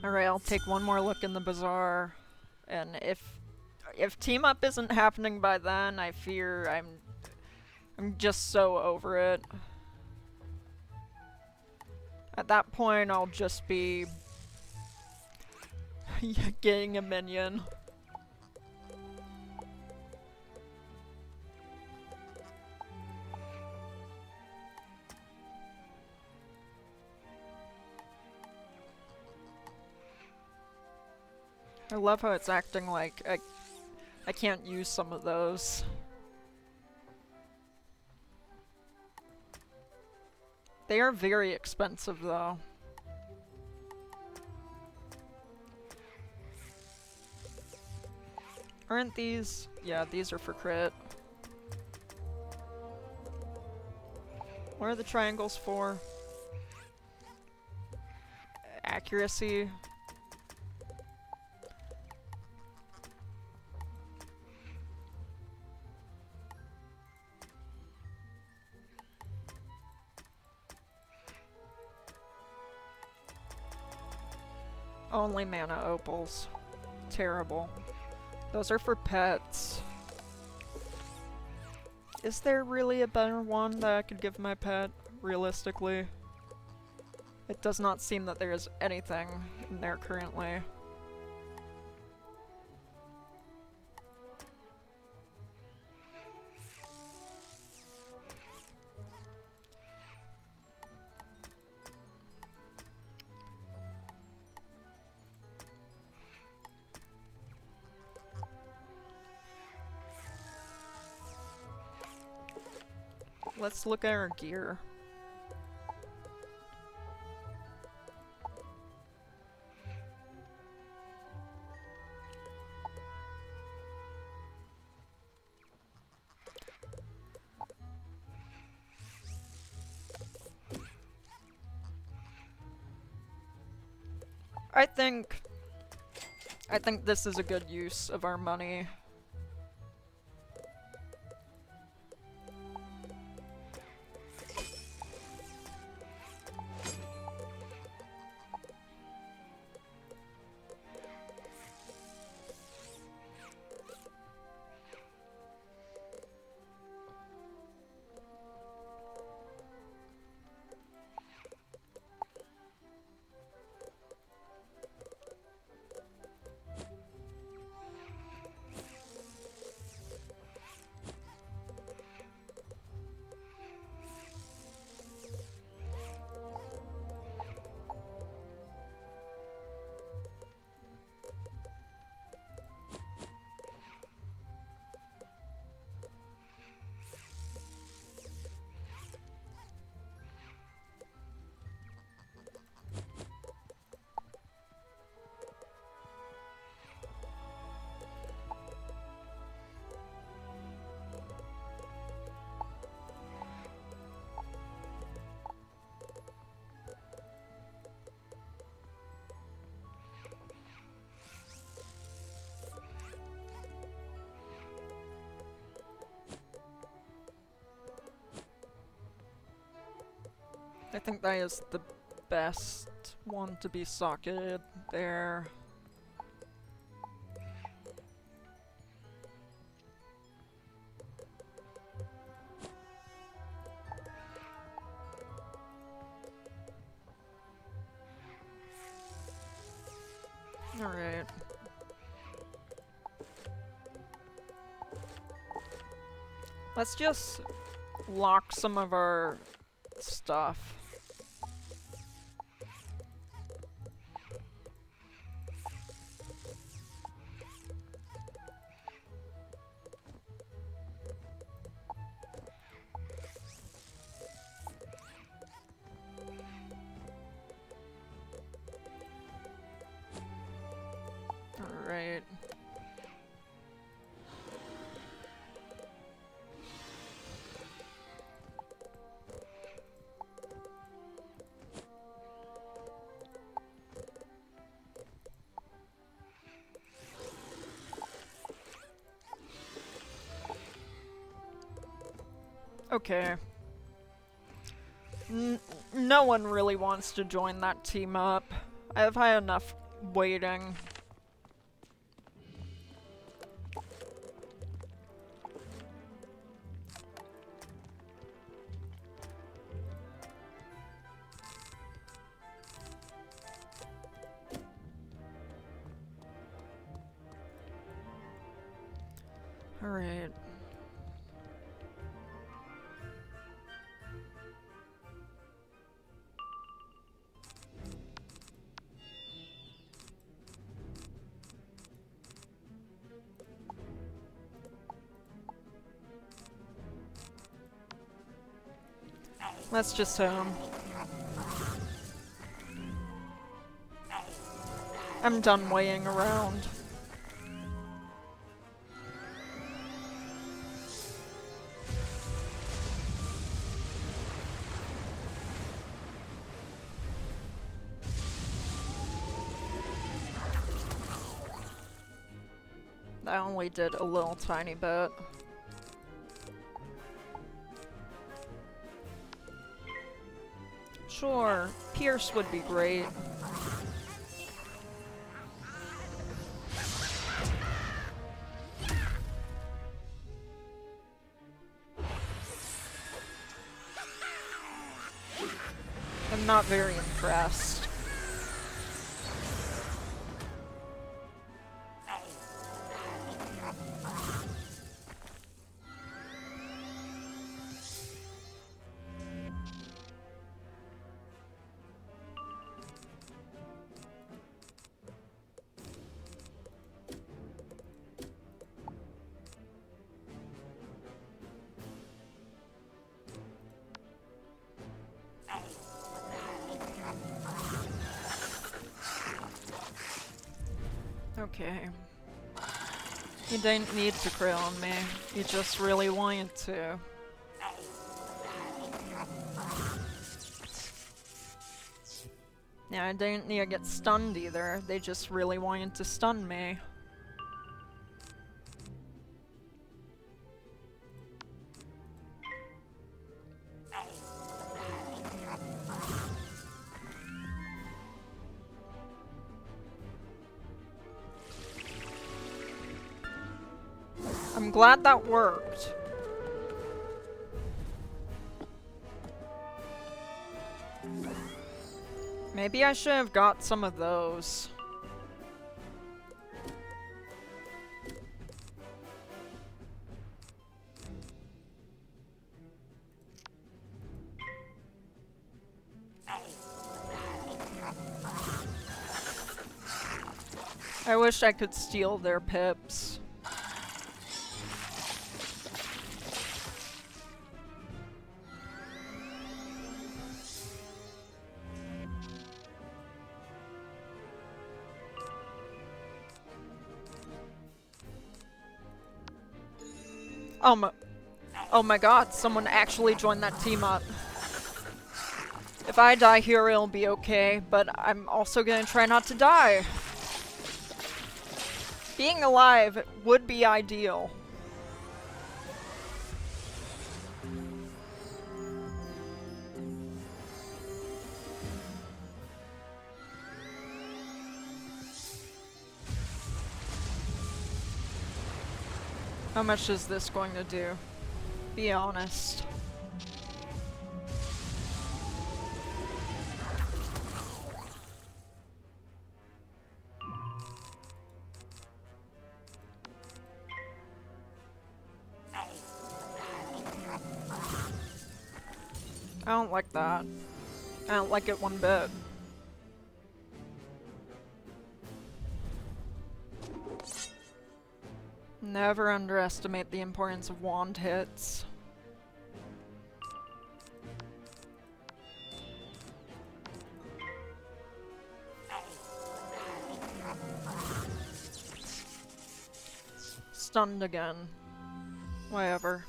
Alright, I'll take one more look in the bazaar. And if team up isn't happening by then, I fear I'm just so over it. At that point, I'll just be getting a minion. I love how it's acting like I can't use some of those. They are very expensive, though. Aren't these? Yeah, these are for crit. What are the triangles for? Accuracy. Only mana opals. Terrible. Those are for pets. Is there really a better one that I could give my pet, realistically? It does not seem that there is anything in there currently. Let's look at our gear. I think this is a good use of our money. I think that is the best one to be socketed there. Alright. Let's just lock some of our stuff. Alright. Okay. No one really wants to join that team up. I've had enough waiting. Alright. Let's just, I'm done weighing around. I only did a little tiny bit. Sure, Pierce would be great. I'm not very impressed. Okay. You didn't need to crit on me. You just really wanted to. Yeah, I didn't need to get stunned either. They just really wanted to stun me. I'm glad that worked. Maybe I should have got some of those. I wish I could steal their pips. Oh my god, someone actually joined that team up. If I die here, it'll be okay, but I'm also gonna try not to die. Being alive would be ideal. How much is this going to do? Be honest. I don't like that. I don't like it one bit. Never underestimate the importance of wand hits. Stunned again. Whatever.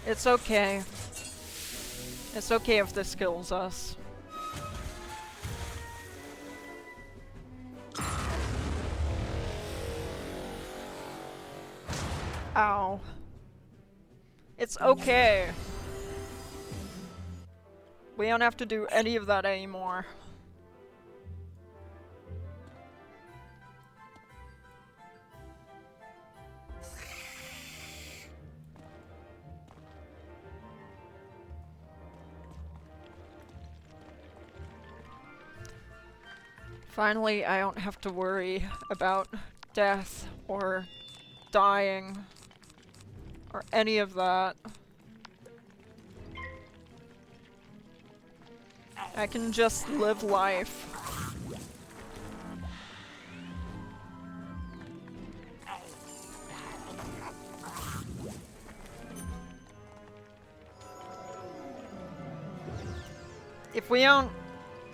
It's okay. It's okay if this kills us. Ow. It's okay. We don't have to do any of that anymore. Finally, I don't have to worry about death or dying or any of that. I can just live life.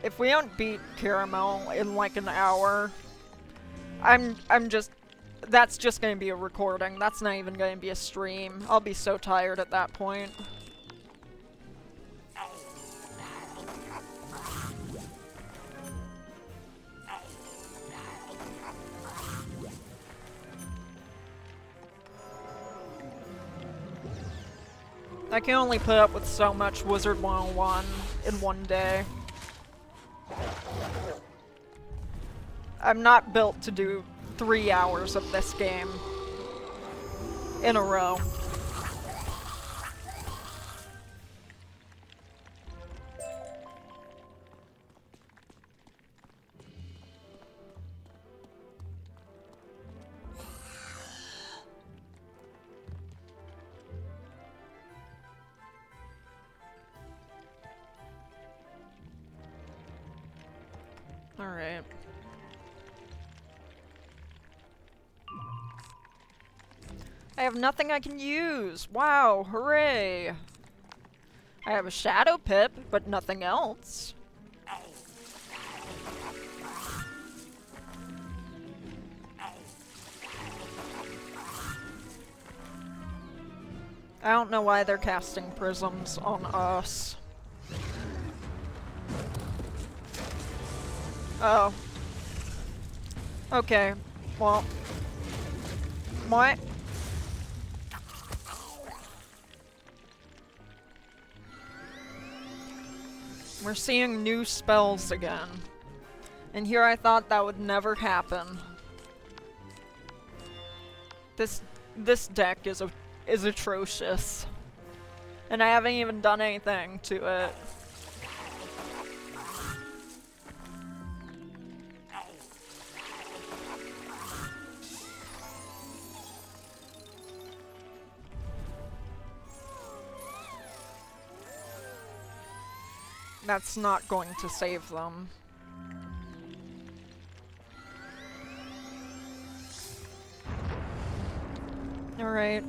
If we don't beat Caramel in like an hour, that's just gonna be a recording. That's not even gonna be a stream. I'll be so tired at that point. I can only put up with so much Wizard 101 in one day. I'm not built to do 3 hours of this game in a row. Alright. I have nothing I can use! Wow, hooray! I have a shadow pip, but nothing else. I don't know why they're casting prisms on us. Oh. Okay. Well. What? We're seeing new spells again. And here I thought that would never happen. This deck is atrocious. And I haven't even done anything to it. That's not going to save them. Alright.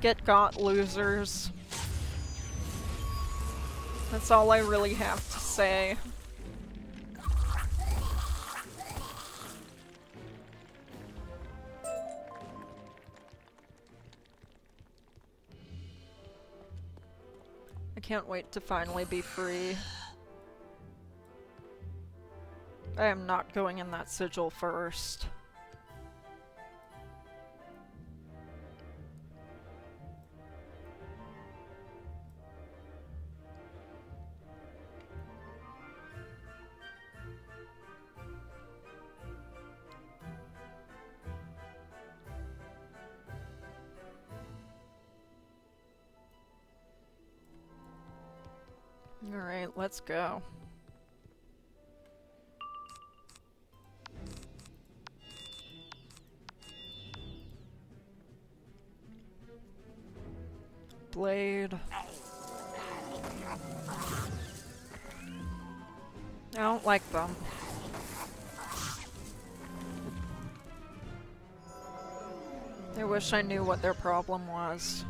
Get got, losers. That's all I really have to say. I can't wait to finally be free. I am not going in that sigil first. Alright, let's go. Blade. I don't like them. I wish I knew what their problem was.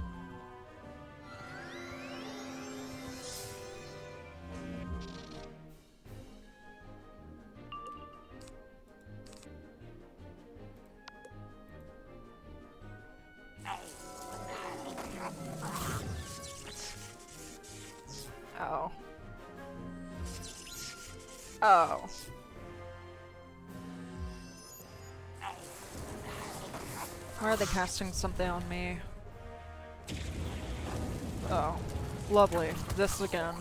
Oh. Oh. Why are they casting something on me? Oh. Lovely. This again.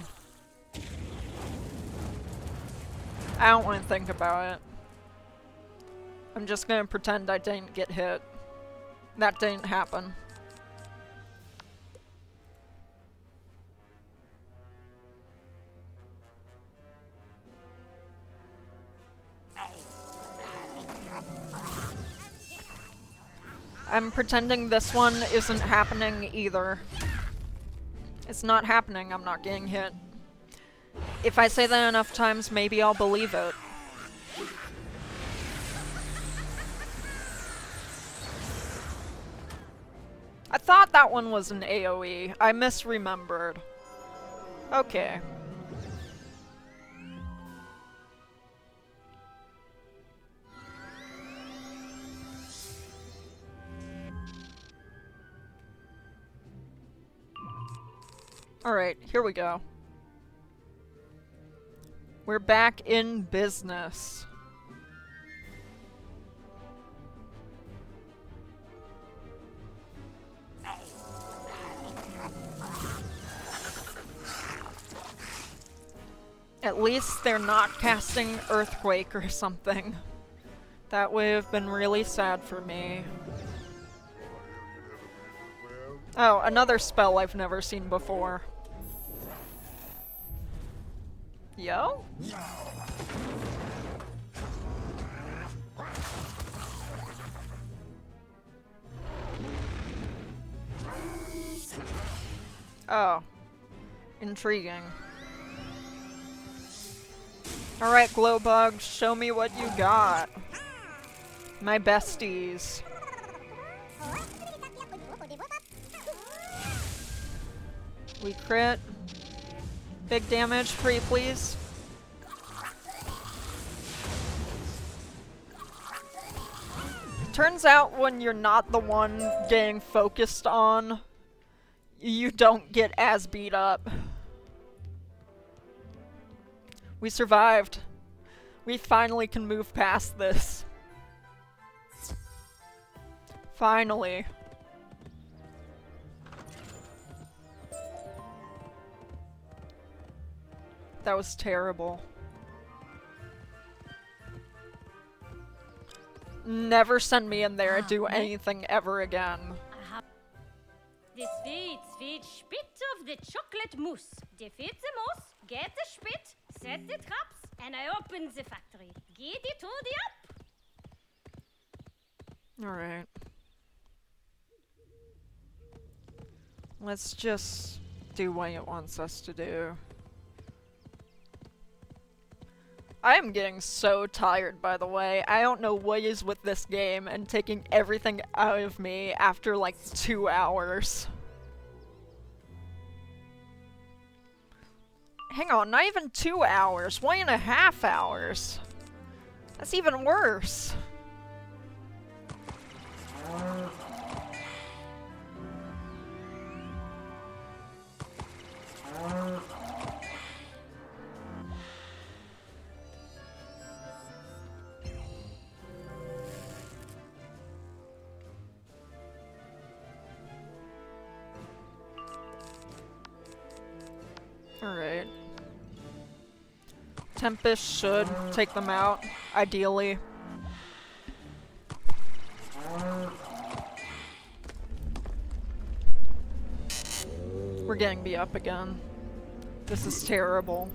I don't want to think about it. I'm just gonna pretend I didn't get hit. That didn't happen. I'm pretending this one isn't happening either. It's not happening, I'm not getting hit. If I say that enough times, maybe I'll believe it. I thought that one was an AoE. I misremembered. Okay. Alright, here we go. We're back in business. At least they're not casting Earthquake or something. That would have been really sad for me. Oh, another spell I've never seen before. Yo? Oh. Intriguing. Alright, Glowbug, show me what you got. My besties. We crit. Big damage, free, please. Turns out when you're not the one getting focused on, you don't get as beat up. We survived. We finally can move past this. Finally. That was terrible. Never send me in there to do anything ever again. The sweet spit of the chocolate mousse. Defeat the mouse, get the spit, set the traps, and I open the factory. Get it to the up. Alright. Let's just do what it wants us to do. I am getting so tired, by the way. I don't know what is with this game and taking everything out of me after like 2 hours. Hang on, not even 2 hours, 1.5 hours. That's even worse. Alright. Tempest should take them out, ideally. We're getting beat up again. This is terrible.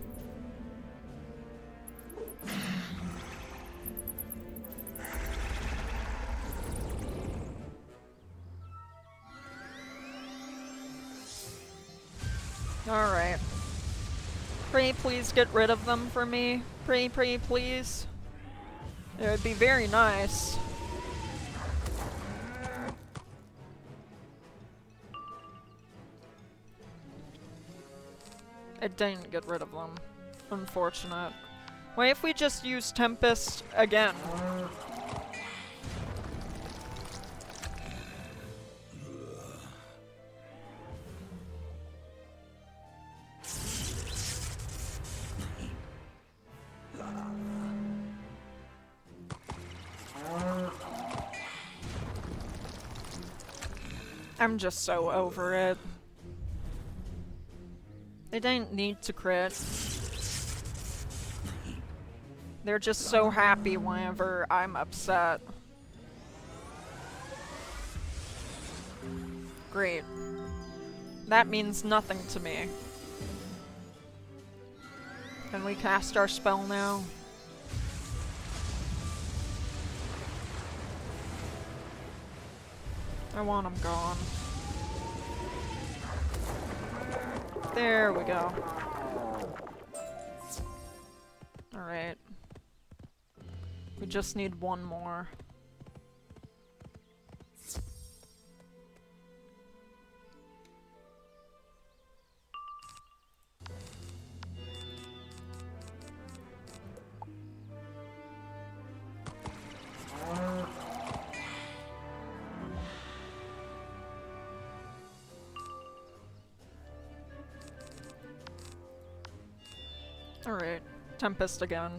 Alright. Pretty please get rid of them for me. Pretty please. It would be very nice. It didn't get rid of them. Unfortunate. What if we just use Tempest again? I'm just so over it. They didn't need to crit. They're just so happy whenever I'm upset. Great. That means nothing to me. Can we cast our spell now? I want him gone. There we go. Alright. We just need one more. Alright, Tempest again.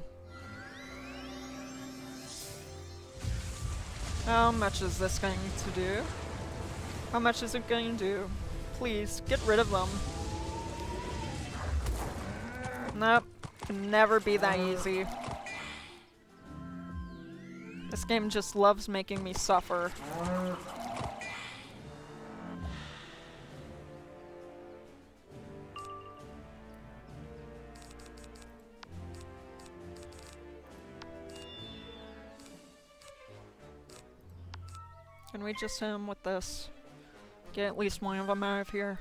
How much is this going to do? How much is it going to do? Please, get rid of them. Nope, Can never be that easy. This game just loves making me suffer. Can we just hit him with this? Get at least one of them out of here.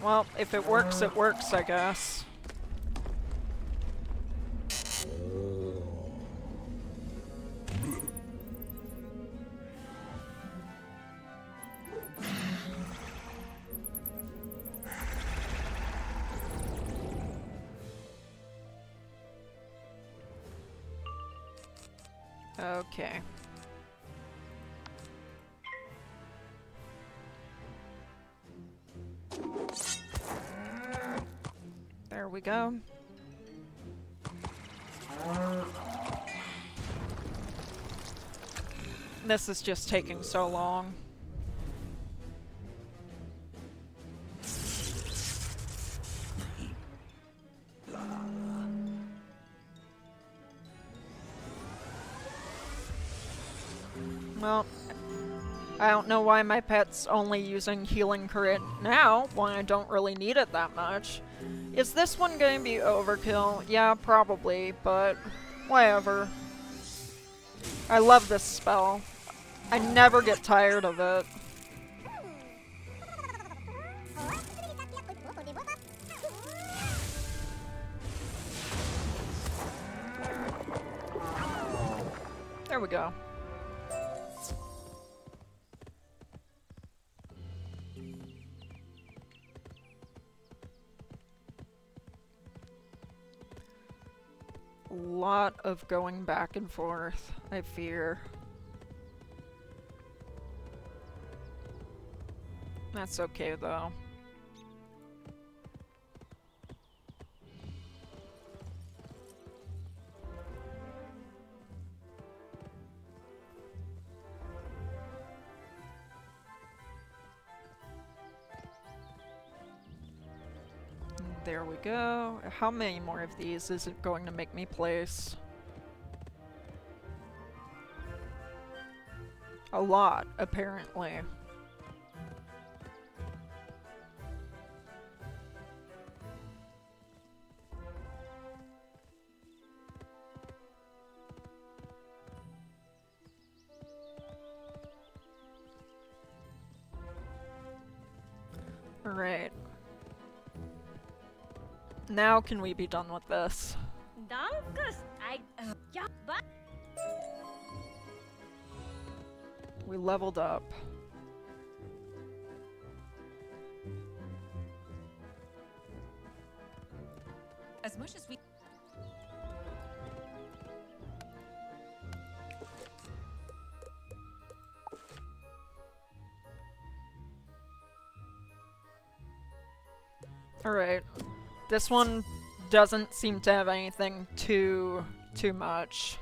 Well, if it works, I guess. Okay. There we go. This is just taking so long. Well, I don't know why my pet's only using healing crit now, when I don't really need it that much. Is this one going to be overkill? Yeah, probably, but whatever. I love this spell. I never get tired of it. There we go. Lot of going back and forth, I fear. That's okay though. There we go. How many more of these is it going to make me place? A lot, apparently. Alright. Now can we be done with this? Danke. Ja, but We leveled up. As much as we... Alright. This one doesn't seem to have anything too much.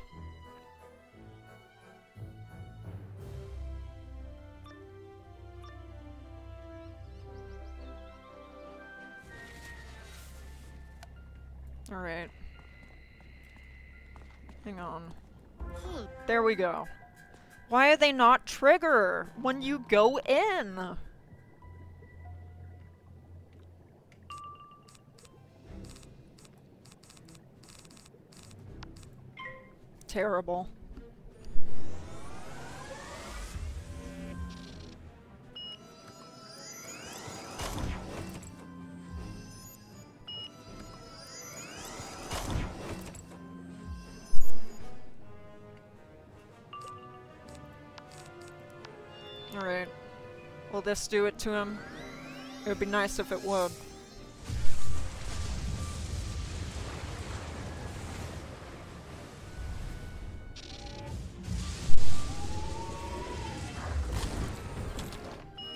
Alright. Hang on. There we go. Why are they not trigger when you go in? Terrible. Alright. Will this do it to him? It would be nice if it would.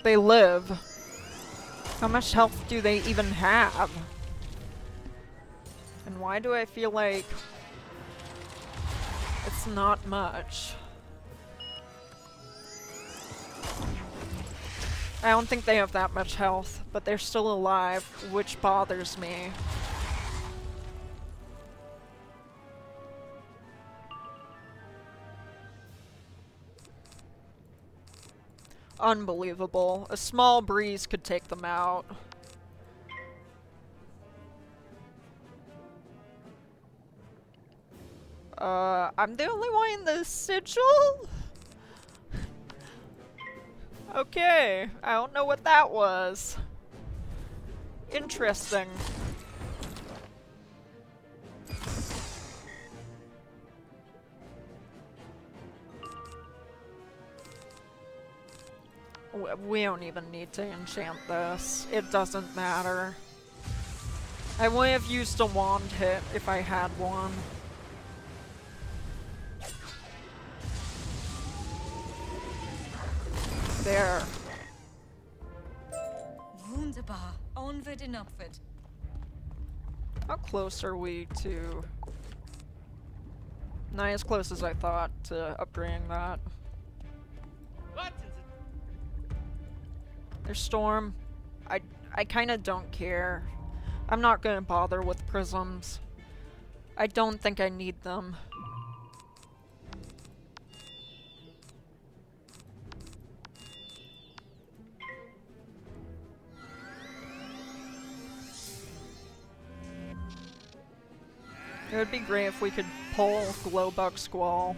They live. How much health do they even have? And why do I feel like it's not much? I don't think they have that much health, but they're still alive, which bothers me. Unbelievable. A small breeze could take them out. I'm the only one in the sigil? Okay, I don't know what that was. Interesting. We don't even need to enchant this. It doesn't matter. I would have used a wand hit if I had one. There. Wunderbar. Onward and upward. How close are we to... Not as close as I thought to upgrading that. What is it? There's Storm. I kinda don't care. I'm not gonna bother with prisms. I don't think I need them. It would be great if we could pull Glowbug Squall.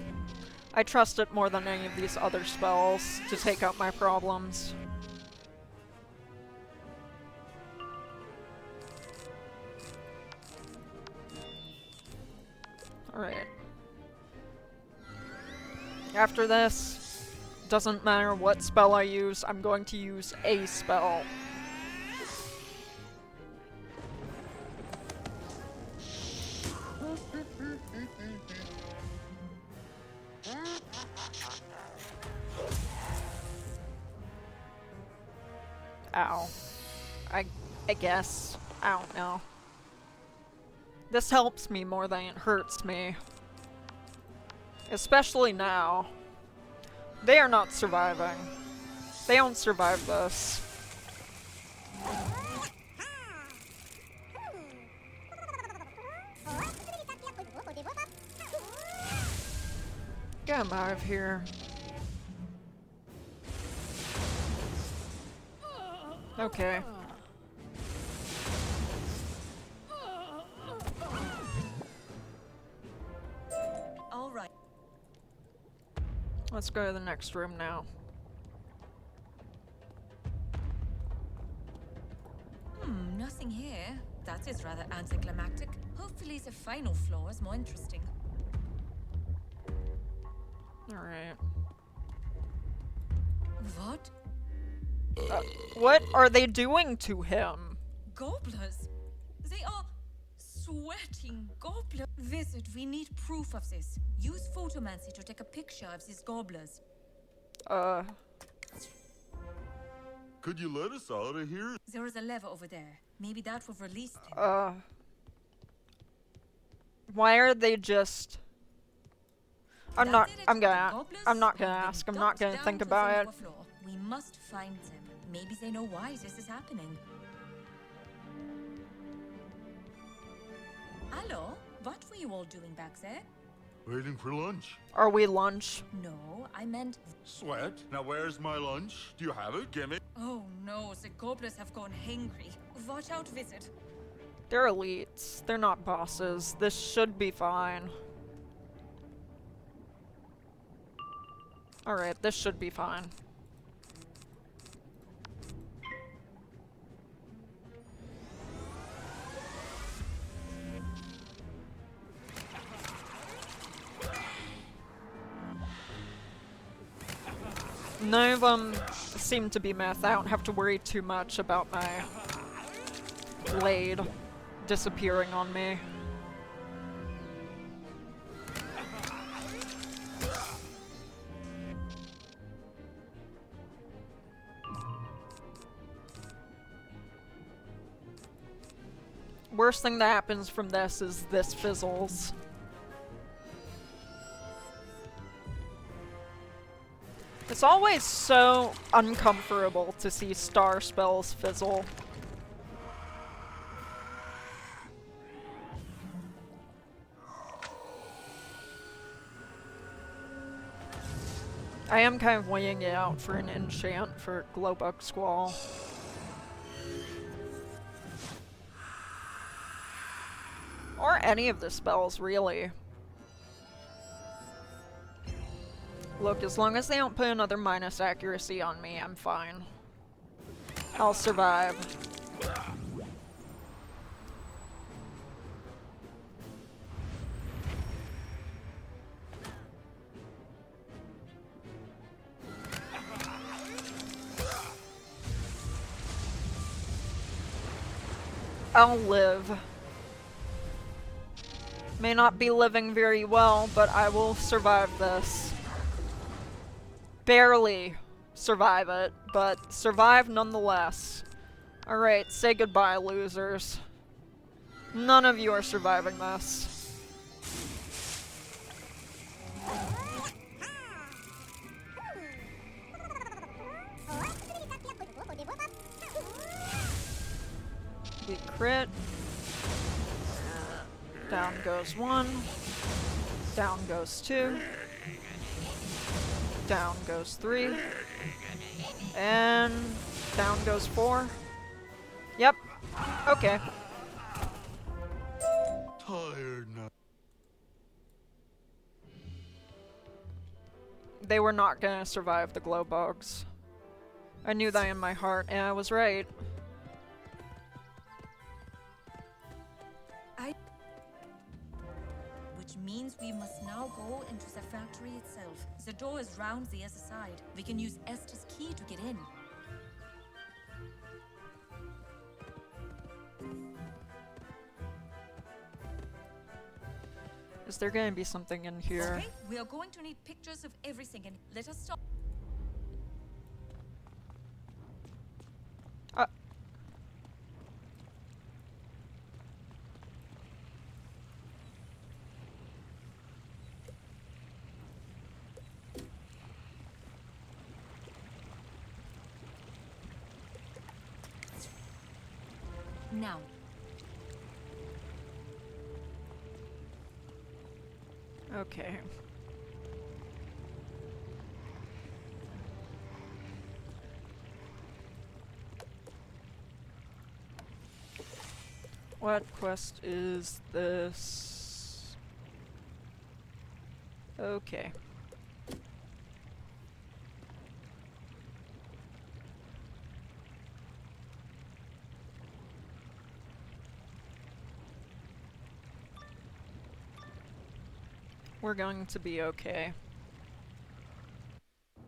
I trust it more than any of these other spells to take out my problems. Alright. After this, doesn't matter what spell I use, I'm going to use a spell. Ow. I guess. I don't know. This helps me more than it hurts me. Especially now. They are not surviving. They don't survive this. Get him out of here. Okay. All right. Let's go to the next room now. Nothing here. That is rather anticlimactic. Hopefully the final floor is more interesting. Alright. What? What are they doing to him? Gobblers? They are sweating gobblers. Wizard, we need proof of this. Use photomancy to take a picture of these gobblers. Could you let us out of here? There is a lever over there. Maybe that will release them. Why are they just... I'm not gonna ask. I'm not gonna think about it. We must find them. Maybe they know why this is happening. Hello? What were you all doing back there? Waiting for lunch. Are we lunch? No, I meant... Sweat? Now where's my lunch? Do you have it? Gimme. Oh no, the gobblers have gone hangry. Watch out, Wizard. They're elites. They're not bosses. This should be fine. Alright, this should be fine. None of them seem to be meth. I don't have to worry too much about my blade disappearing on me. Worst thing that happens from this is this fizzles. It's always so uncomfortable to see star spells fizzle. I am kind of weighing it out for an enchant for Glowbug Squall. Or any of the spells, really. Look, as long as they don't put another minus accuracy on me, I'm fine. I'll survive. I'll live. May not be living very well, but I will survive this. Barely survive it, but survive nonetheless. Alright, say goodbye, losers. None of you are surviving this. We crit. Down goes 1. Down goes 2. Down goes 3. And down goes 4. Yep. Okay. Tired now. They were not gonna survive the glow bugs. I knew that in my heart, and I was right. Which means we must now go into the factory itself. The door is round the other side. We can use Esther's key to get in. Is there gonna be something in here? Okay, we are going to need pictures of everything, and let us stop. Now. Okay. What quest is this? Okay. We're going to be okay.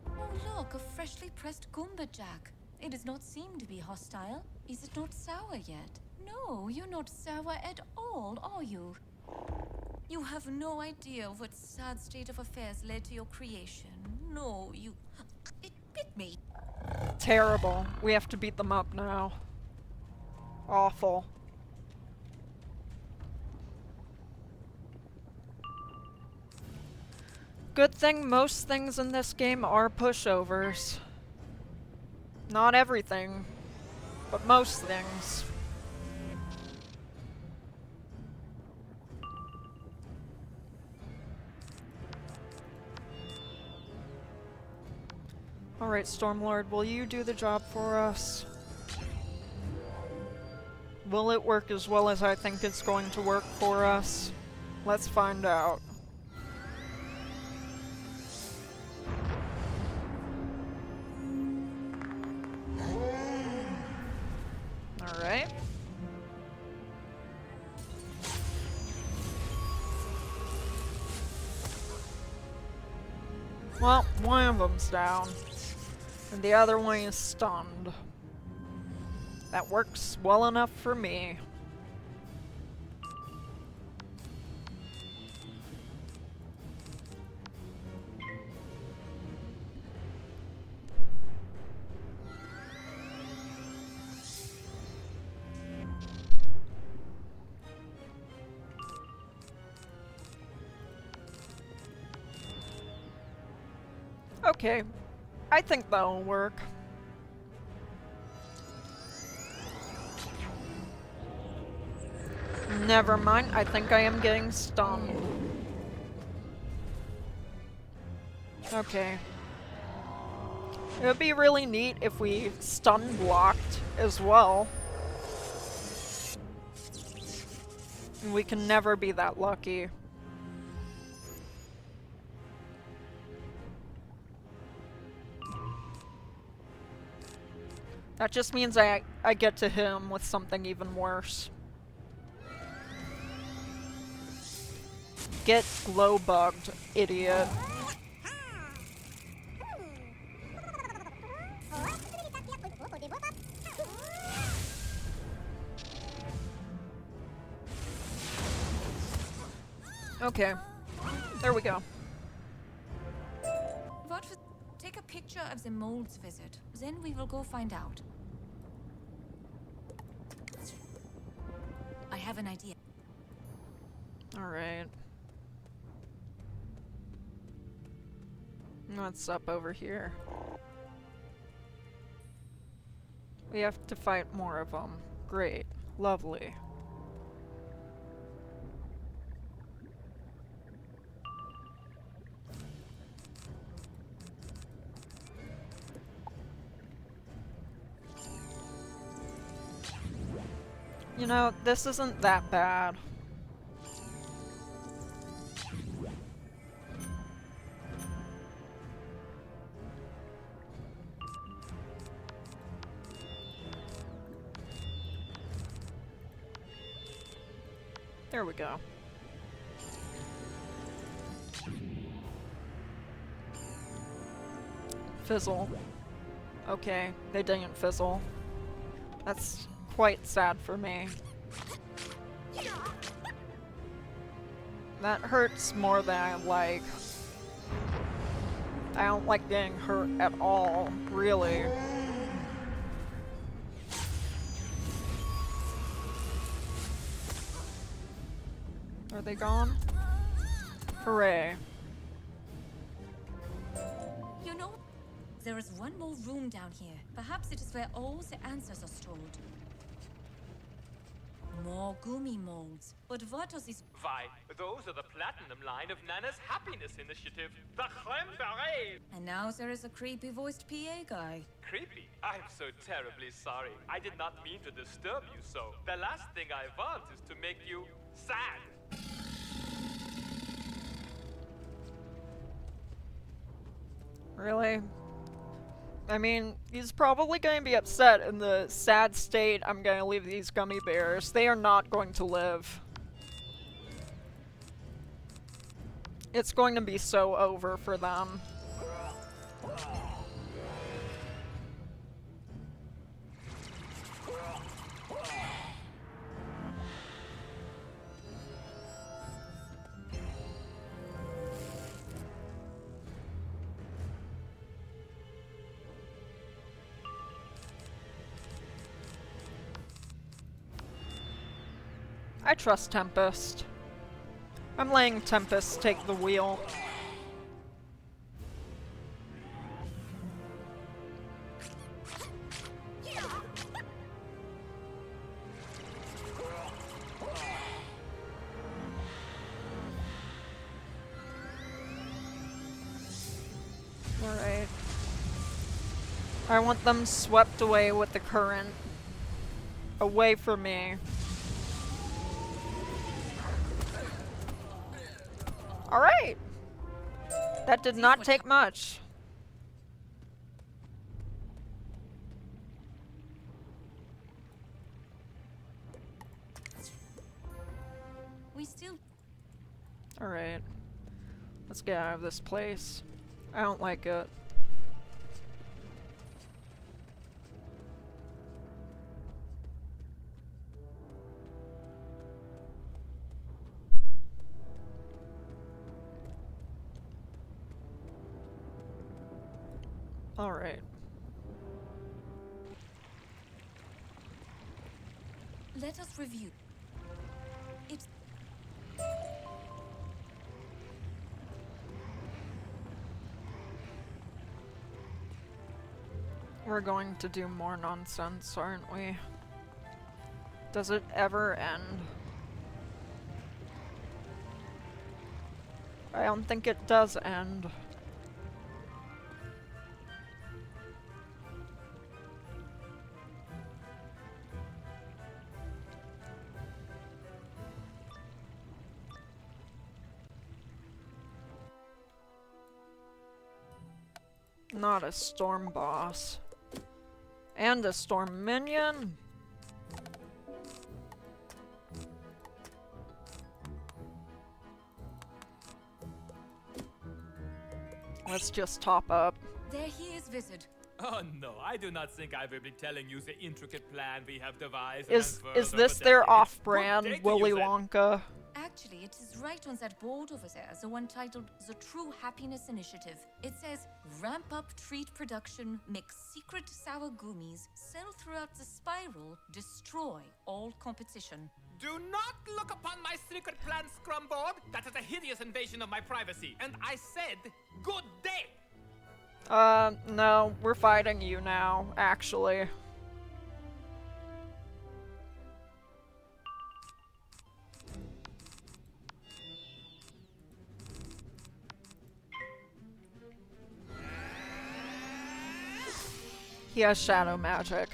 Oh look, a freshly pressed Goomba Jack. It does not seem to be hostile. Is it not sour yet? No, you're not sour at all, are you? You have no idea what sad state of affairs led to your creation. No, you... It bit me. Terrible. We have to beat them up now. Awful. Good thing most things in this game are pushovers. Not everything, but most things. Alright, Stormlord, will you do the job for us? Will it work as well as I think it's going to work for us? Let's find out. Alright. Well, one of them's down, and the other one is stunned. That works well enough for me. Okay, I think that'll work. Never mind, I think I am getting stunned. Okay. It would be really neat if we stun blocked as well. We can never be that lucky. That just means I get to hit him with something even worse. Get glow bugged, idiot. Okay. There we go. Take a picture of the mole's visit. Then we will go find out. I have an idea. Alright. What's up over here? We have to fight more of them. Great. Lovely. You know, this isn't that bad. There we go. Fizzle. Okay, they didn't fizzle. That's quite sad for me. That hurts more than I like. I don't like getting hurt at all, really. Are they gone? Hooray. You know, there is one more room down here. Perhaps it is where all the answers are stored. More gummy molds. But what are these? Why, those are the platinum line of Nana's Happiness Initiative. The creme beret! And now there is a creepy voiced PA guy. Creepy? I'm so terribly sorry. I did not mean to disturb you so. The last thing I want is to make you sad. Really? I mean, he's probably going to be upset in the sad state I'm going to leave these gummy bears. They are not going to live. It's going to be so over for them. I trust Tempest. I'm letting Tempest take the wheel. Alright. I want them swept away with the current. Away from me. Alright! That did not take much. We still... Alright. Let's get out of this place. I don't like it. Alright. Let us review. It's... We're going to do more nonsense, aren't we? Does it ever end? I don't think it does end. Not a storm boss. And a storm minion? Let's just top up. There he is, Wizard. Oh no, I do not think I will be telling you the intricate plan we have devised. Is this their off-brand Willy Wonka? Actually, it is right on that board over there, the one titled The True Happiness Initiative. It says, ramp up treat production, make secret sour gummies, sell throughout the spiral, destroy all competition. Do not look upon my secret plan scrum board. That is a hideous invasion of my privacy. And I said, good day. No, we're fighting you now, actually. He has shadow magic.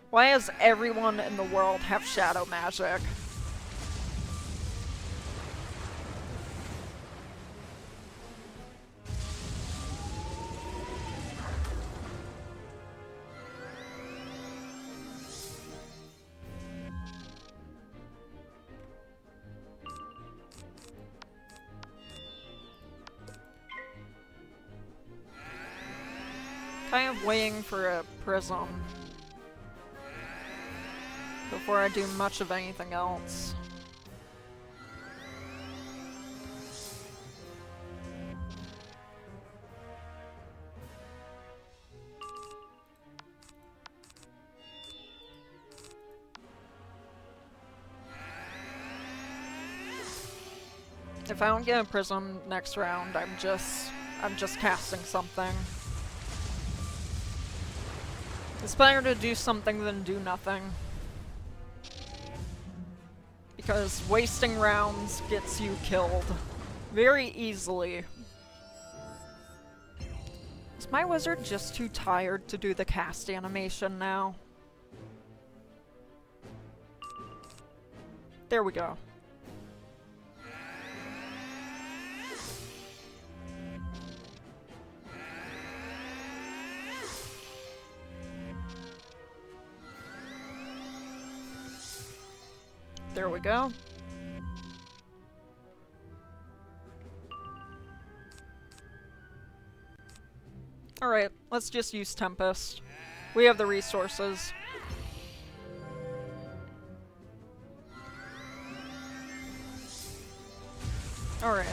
Why does everyone in the world have shadow magic? Kind of waiting for a prism before I do much of anything else. If I don't get a prism next round, I'm just casting something. It's better to do something than do nothing. Because wasting rounds gets you killed very easily. Is my wizard just too tired to do the cast animation now? There we go. There we go. Alright, let's just use Tempest. We have the resources. Alright.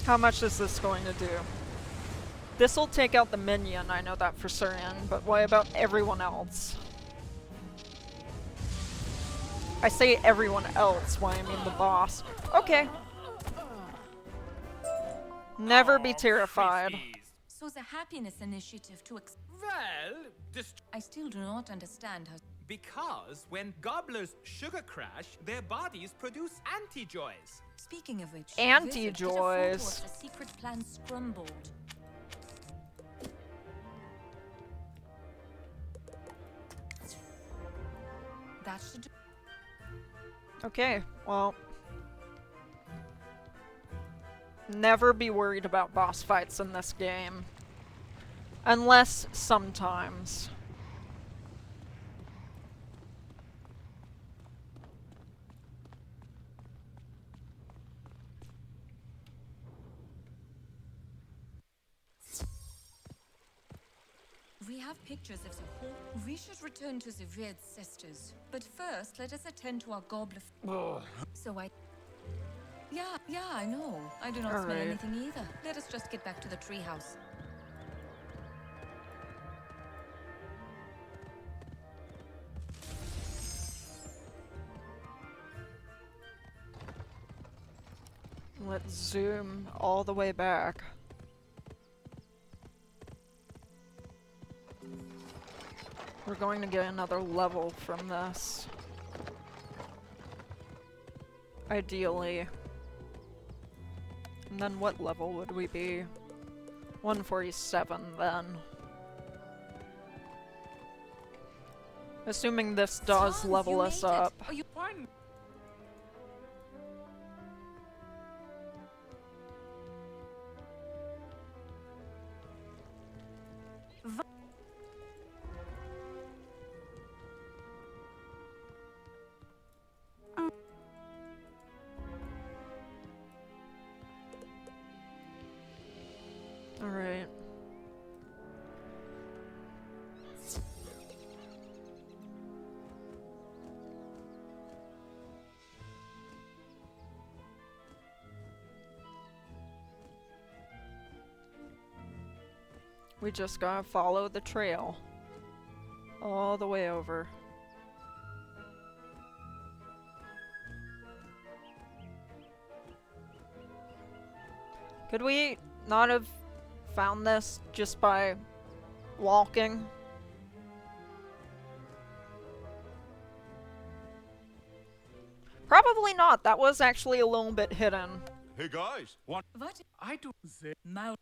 How much is this going to do? This'll take out the minion, I know that for certain, but what about everyone else? I say everyone else, why I mean the boss. Okay. Never be terrified. So the happiness initiative to Well, I still do not understand how. because when gobblers sugar crash, their bodies produce anti-joys. Speaking of which, Anti-joys. Wizard, get a photo of the secret plan scrum board. That should do. Okay, well. Never be worried about boss fights in this game. Unless sometimes. We have pictures of the whole. We should return to the Red Sisters. But first, let us attend to our goblet. So Yeah, I know. I do not smell Alright. anything either. Let us just get back to the treehouse. Let's zoom all the way back. We're going to get another level from this. Ideally. And then what level would we be? 147 then. Assuming this does level us up. Are you fine? Alright. We just gotta follow the trail. All the way over. Could we not have found this just by walking? Probably not. That was actually a little bit hidden. Hey guys, What I do the mouth.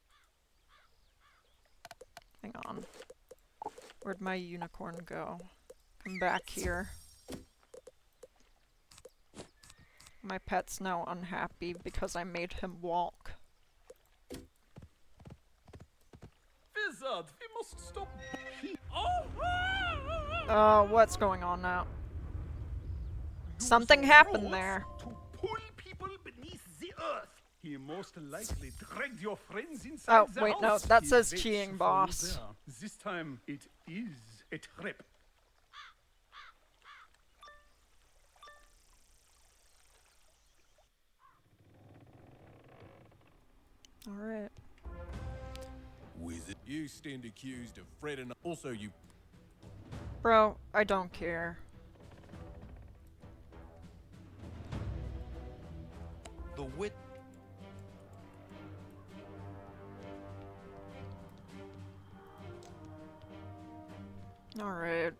Hang on. Where'd my unicorn go? Come back here. My pet's now unhappy because I made him walk. Wizard, we must stop. What's going on now? Something happened there. To pull people beneath the earth. He most likely dragged your friends inside Oh, the wait, no, house. that He says waits cheating, for you boss. there. This time it is a trap. Alright. Wizard, you stand accused of Fred and also you. Bro, I don't care. The wit. Alright.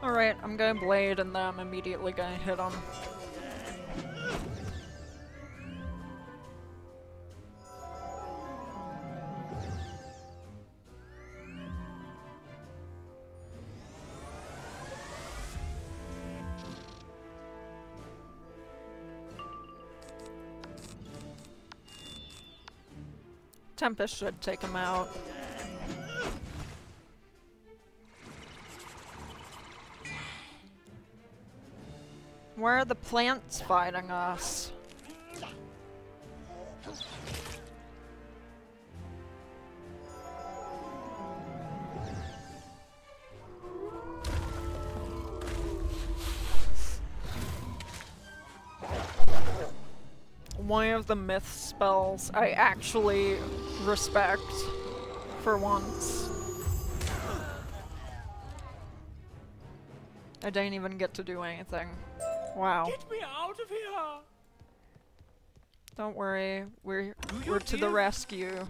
Alright, I'm gonna blade and then I'm immediately gonna hit him. Tempest should take him out. Where are the plants fighting us? One of the myth spells I actually respect for once. I didn't even get to do anything. Wow. Get me out of here! Don't worry, we're you to the hear? rescue.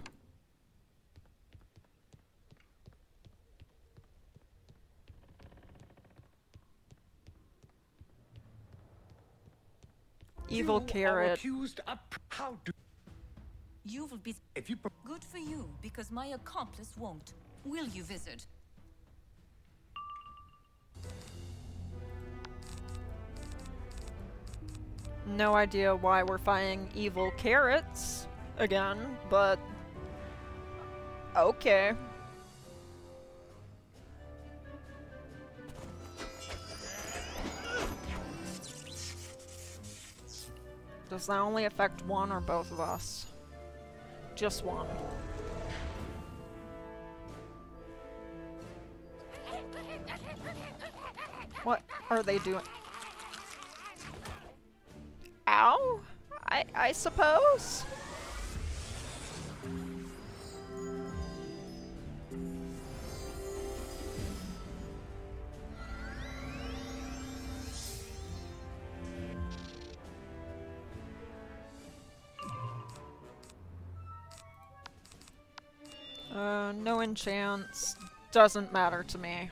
Evil carrot. Accused up. How do You will be if you good for you, because my accomplice won't. Will you, Wizard? No idea why we're fighting evil carrots again, but okay. Does that only affect one or both of us? Just one. What are they doing? Ow? I suppose? No enchants. Doesn't matter to me.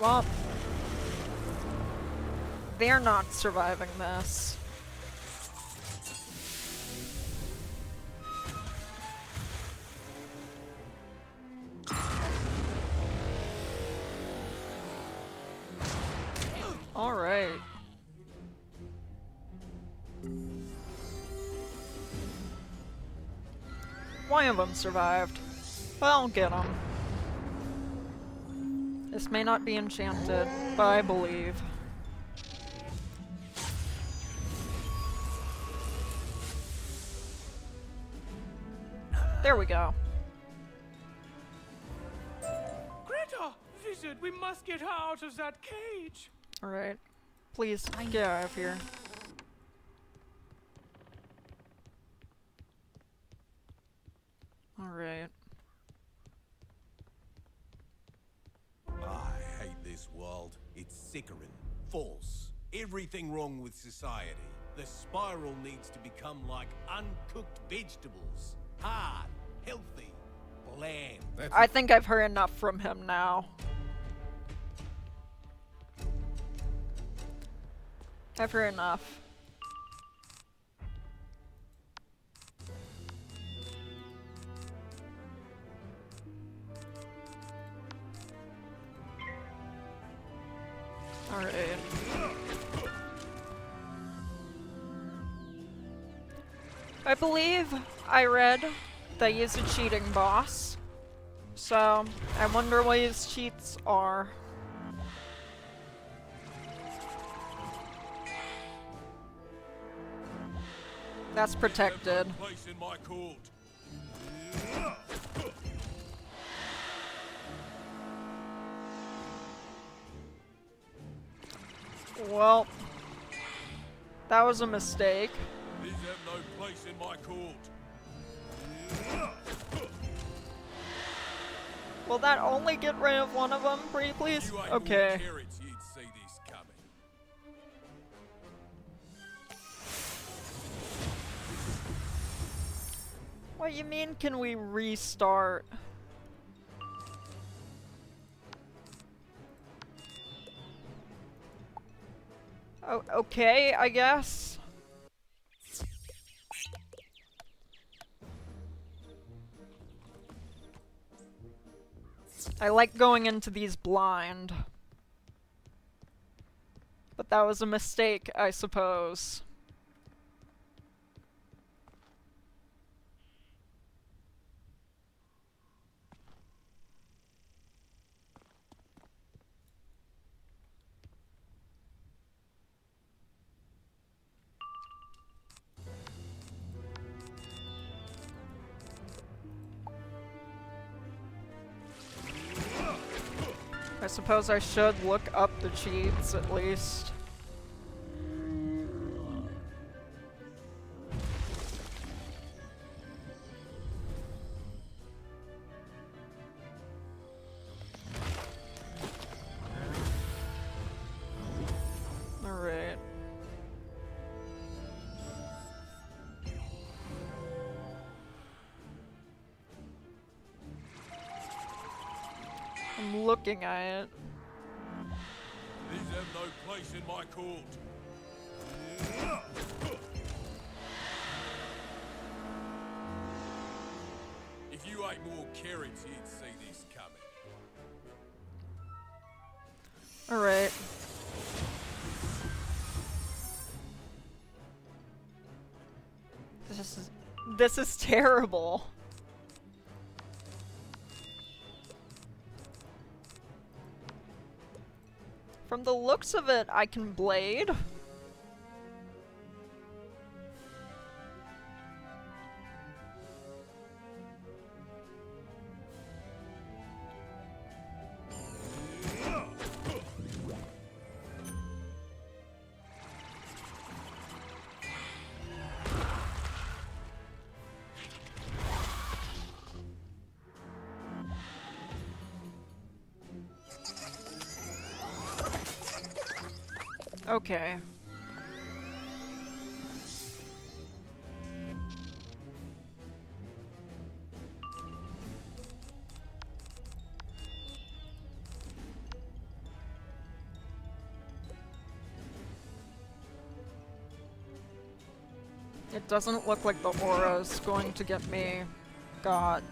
Well, they're not surviving this. All right. One of them survived. Well, get them. This may not be enchanted, but I believe. There we go. Greta! Wizard, we must get her out of that cage! Alright. Please, get out of here. Alright. I hate this world. It's sickering, false. Everything wrong with society. The spiral needs to become like uncooked vegetables. Hard, healthy, bland. I think I've heard enough from him now. I've heard enough. Alright. I believe I read that he's a cheating boss. So, I wonder what his cheats are. That's protected. Place in my court. Well, that was a mistake. These have no place in my court. Will that only get rid of one of them, pretty please? Okay. Carrots, you'd see this coming. What you mean, can we restart? Oh, okay, I guess. I like going into these blind. But that was a mistake, I suppose. I suppose I should look up the cheats, at least. Alright. I'm looking at it. These have no place in my court. If you ate more carrots, you'd see this coming. Alright. This is terrible. From the looks of it, I can blade. Okay. It doesn't look like the aura's going to get me got.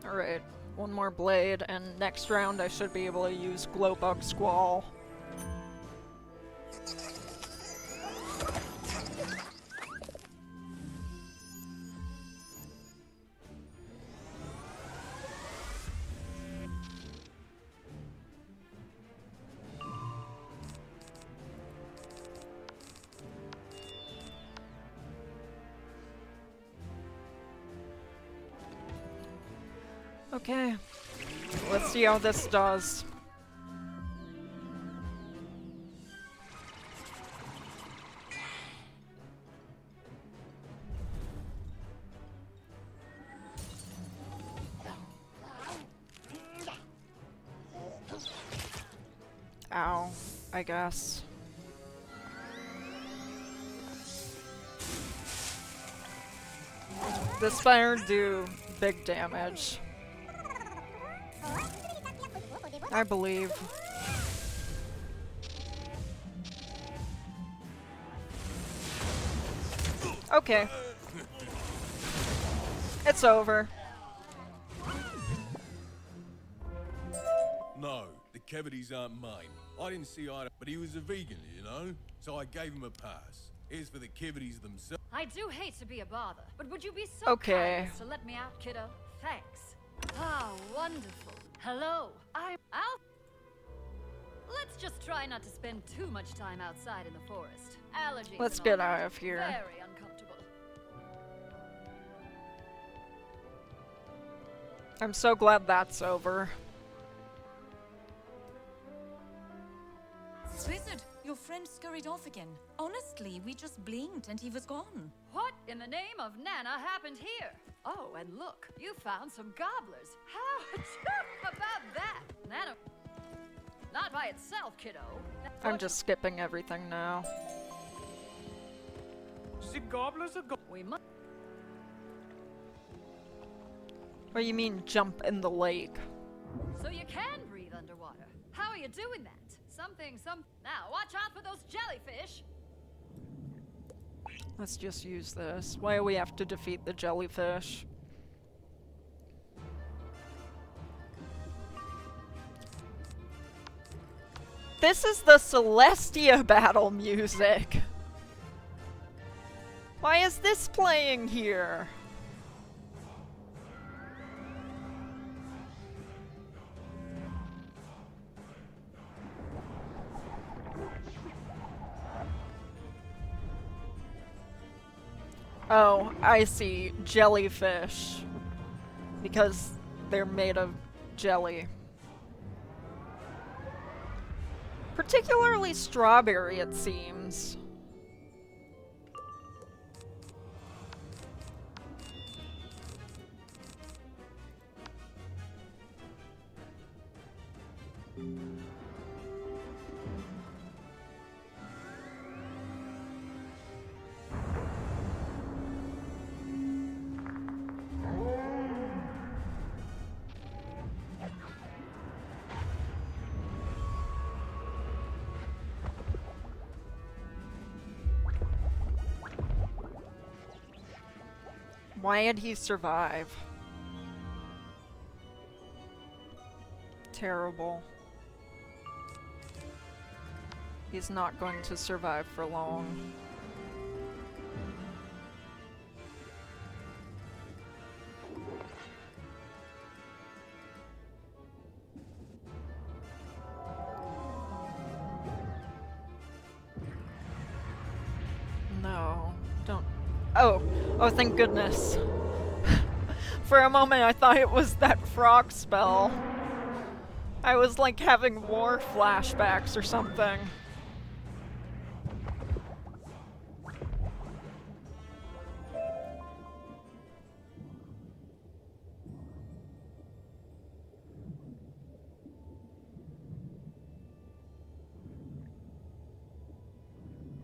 Alright, one more blade, and next round I should be able to use Glowbug Squall. Okay, let's see how this does. Ow, I guess. This fire do big damage. I believe. Okay. It's over. No, the cavities aren't mine. I didn't see eye to, but he was a vegan, you know? So I gave him a pass. Here's for the cavities themselves. I do hate to be a bother, but would you be so Okay. kind as to let me out, kiddo? Thanks. Ah, wonderful. Hello, I'm Al. Let's just try not to spend too much time outside in the forest. Allergies. Let's and get all out that. of here. Very uncomfortable. I'm so glad that's over. Blizzard, your friend scurried off again. Honestly, we just blinked and he was gone. What in the name of Nana happened here? Oh, and look, you found some gobblers. How about that? Nana, not by itself, kiddo. I'm just skipping everything now. The gobblers are We must. What do you mean, jump in the lake? So you can breathe underwater. How are you doing that? Now, watch out for those jellyfish. Let's just use this. Why do we have to defeat the jellyfish? This is the Celestia battle music! Why is this playing here? Oh, I see. Jellyfish. Because they're made of jelly. Particularly strawberry, it seems. Why did he survive? Terrible. He's not going to survive for long. Don't. Oh. Oh, thank goodness. For a moment, I thought it was that frog spell. I was like having war flashbacks or something.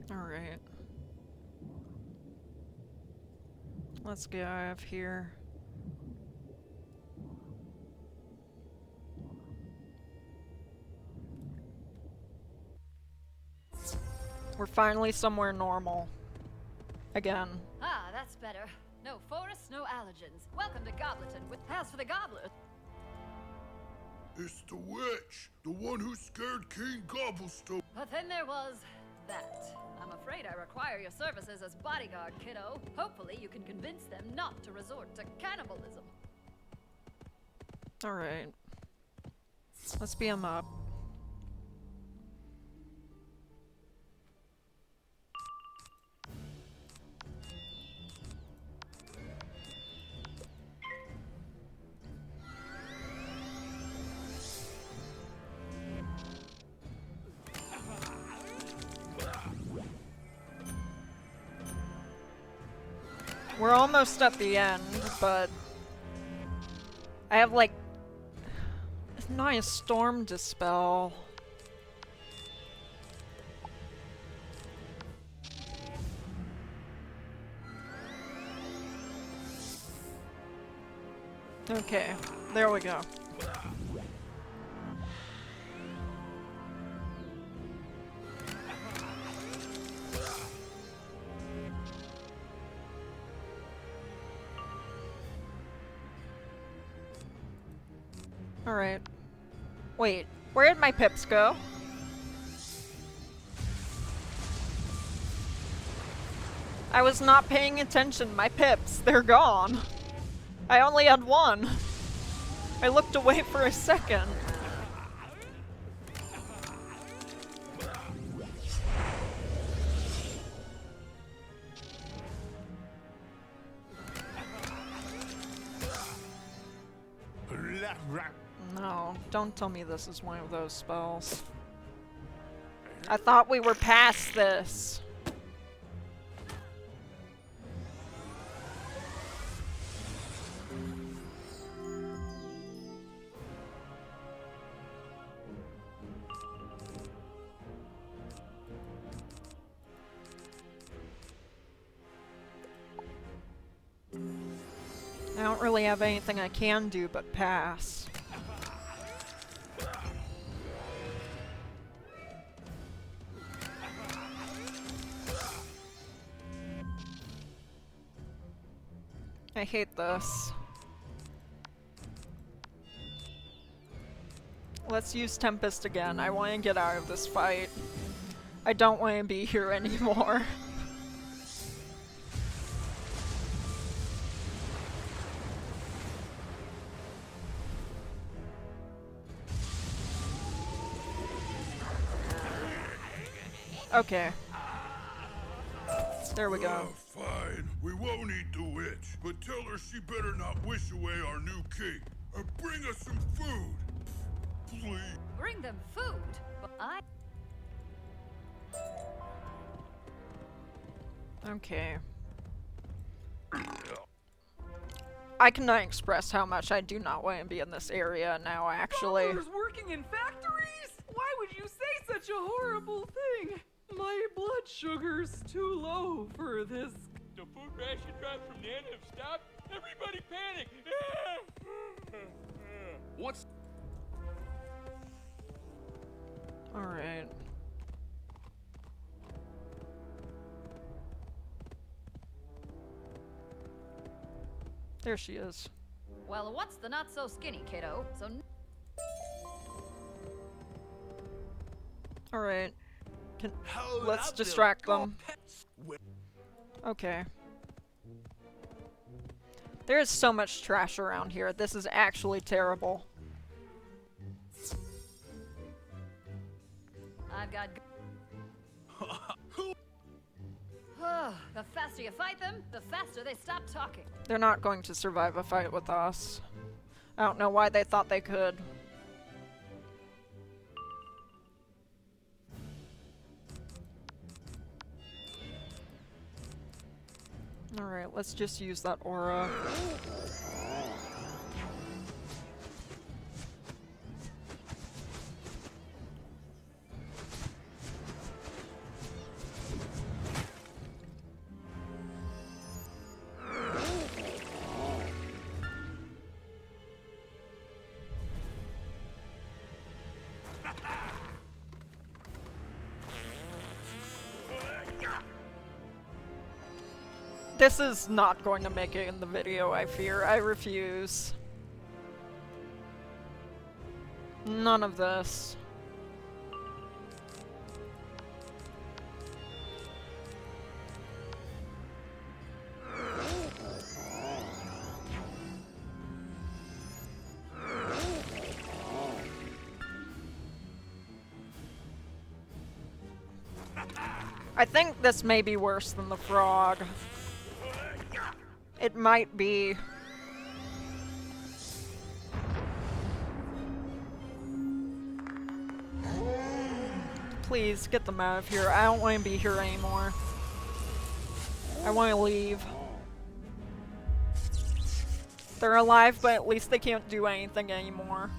Alright. Let's get out of here. We're finally somewhere normal. Again. Ah, that's better. No forests, no allergens. Welcome to Gobleton. With pass for the goblet. It's the witch, the one who scared King Gobblestone. But then there was that. I'm afraid I require your services as bodyguard, kiddo. Hopefully you can convince them not to resort to cannibalism. Alright. Let's beat him up. We're almost at the end, but I have like a nice storm dispel. Okay, there we go. Alright. Wait, where did my pips go? I was not paying attention. My pips, they're gone. I only had one. I looked away for a second. No, don't tell me this is one of those spells. I thought we were past this. I don't really have anything I can do but pass. I hate this. Let's use Tempest again. I want to get out of this fight. I don't want to be here anymore. Okay. There we go. Fine, we won't eat the witch, but tell her she better not wish away our new king. Bring us some food, please. Bring them food, but Okay. I cannot express how much I do not want to be in this area now, actually. Farmers working in factories? Why would you say such a horrible thing? My blood sugar's too low for this. The food ration drive from the end have stopped. Everybody panic! What's... Alright. There she is. well, what's the not so skinny, kiddo? So Alright. Let's distract them. Okay. There is so much trash around here. This is actually terrible. I've got. The fast faster you fight them, the faster they stop talking. They're not going to survive a fight with us. I don't know why they thought they could. Alright, let's just use that aura. This is not going to make it in the video, I fear. I refuse. None of this. I think this may be worse than the frog. It might be. Please, get them out of here. I don't want to be here anymore. I want to leave. They're alive, but at least they can't do anything anymore.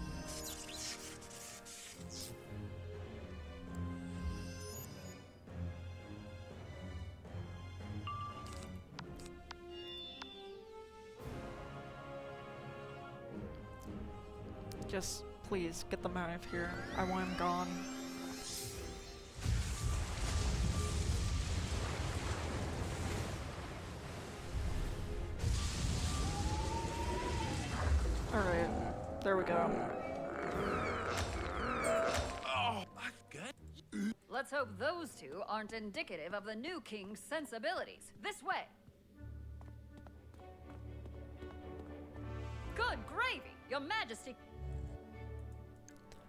Just, please, get them out of here. I want them gone. Alright, there we go. Oh, I've got... Let's hope those two aren't indicative of the new king's sensibilities. This way! Good gravy! Your Majesty...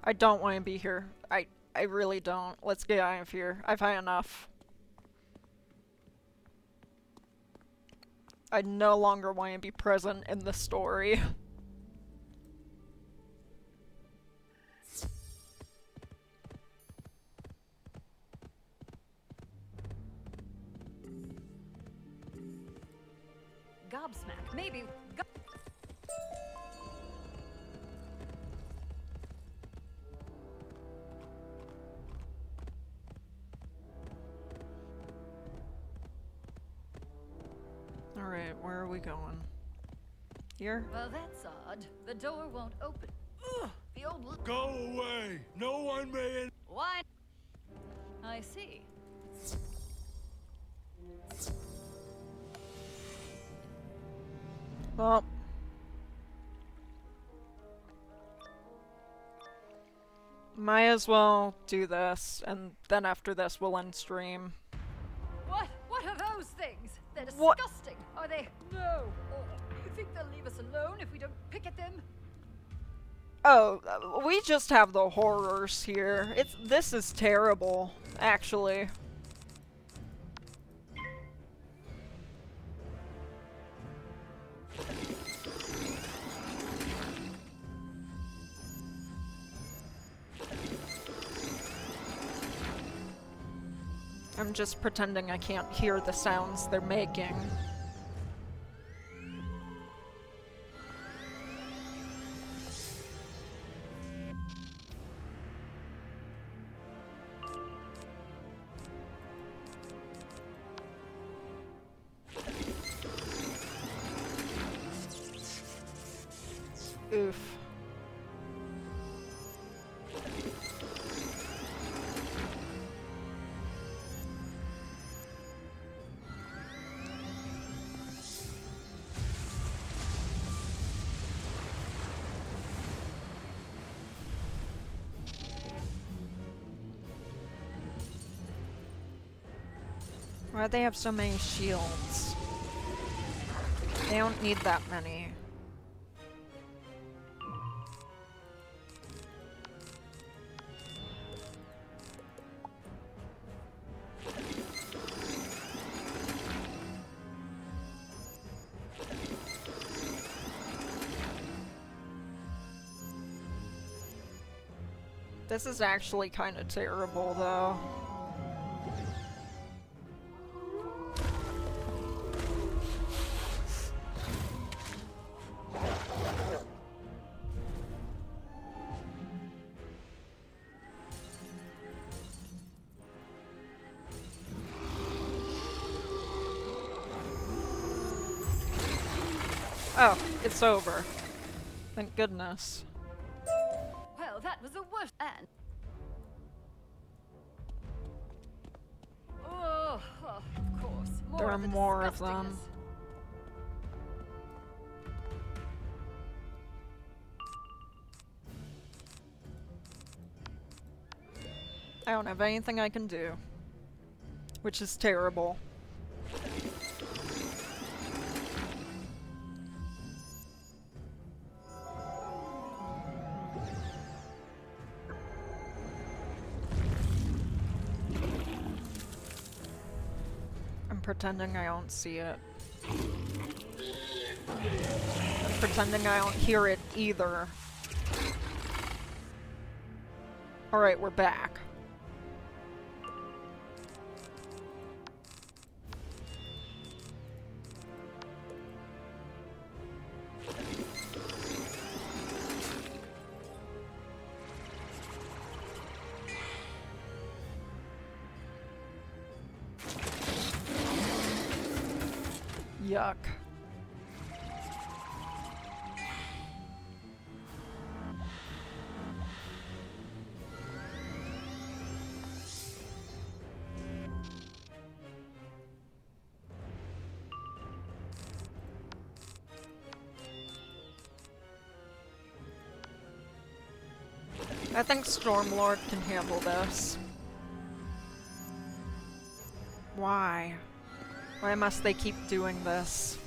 I don't want to be here. I really don't. Let's get out of here. I've had enough. I no longer want to be present in the story. Gobsmack, maybe... Alright, where are we going? Here? Well, that's odd. The door won't open. Ugh, the old... Go away! No one may... Why? I see. Well. Might as well do this, and then after this we'll end stream. What are those things? They're What? disgusting. Are they? No. Oh, you think they'll leave us alone if we don't pick at them? Oh, we just have the horrors here. This is terrible, actually. I'm just pretending I can't hear the sounds they're making. Oof. Why'd they have so many shields? They don't need that many. This is actually kind of terrible, though. Oh, it's over. Thank goodness. Well, that was the worst. And of course, There are of the more of them. disgustingness. I don't have anything I can do. Which is terrible. I'm pretending I don't see it. I'm pretending I don't hear it either. Alright, we're back. Yuck. I think Stormlord can handle this. Why? Why must they keep doing this?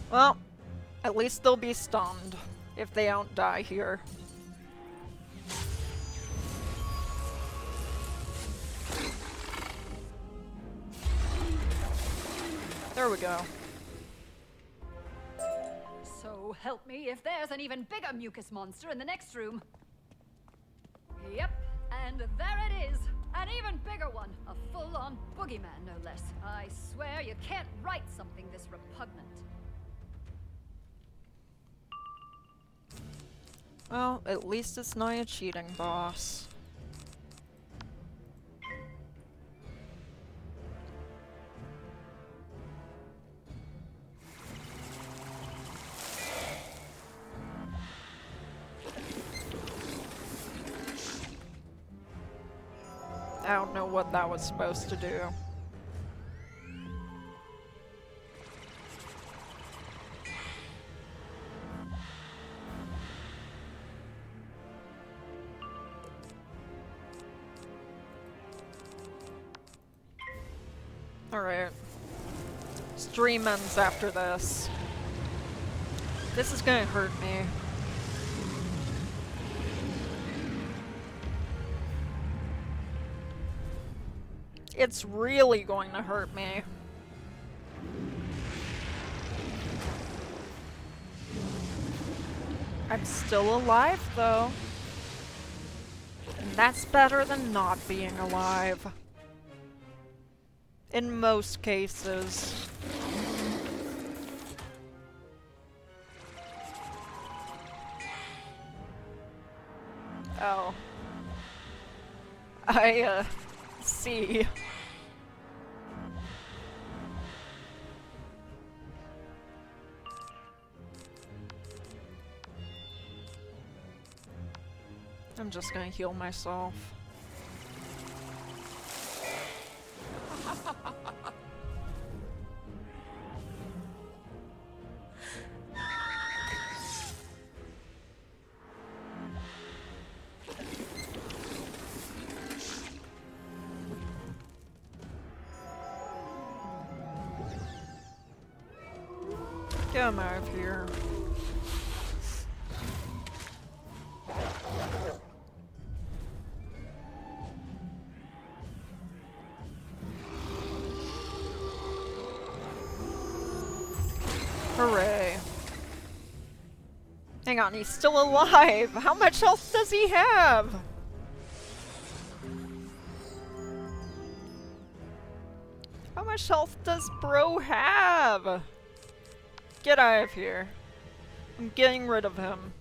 Well, at least they'll be stunned if they don't die here. There we go. So help me if there's an even bigger mucus monster in the next room. Yep, and there it is. An even bigger one. A full-on boogeyman, no less. I swear you can't write something this repugnant. Well, at least it's not a cheating boss. I don't know what that was supposed to do. Alright. Stream ends after this. This is gonna hurt me. It's really going to hurt me. I'm still alive, though. And that's better than not being alive. In most cases. Oh. I, see. I'm just gonna heal myself. Get him out of here. Hooray. hang on, he's still alive! How much health does he have? How much health does bro have? Get out of here. I'm getting rid of him.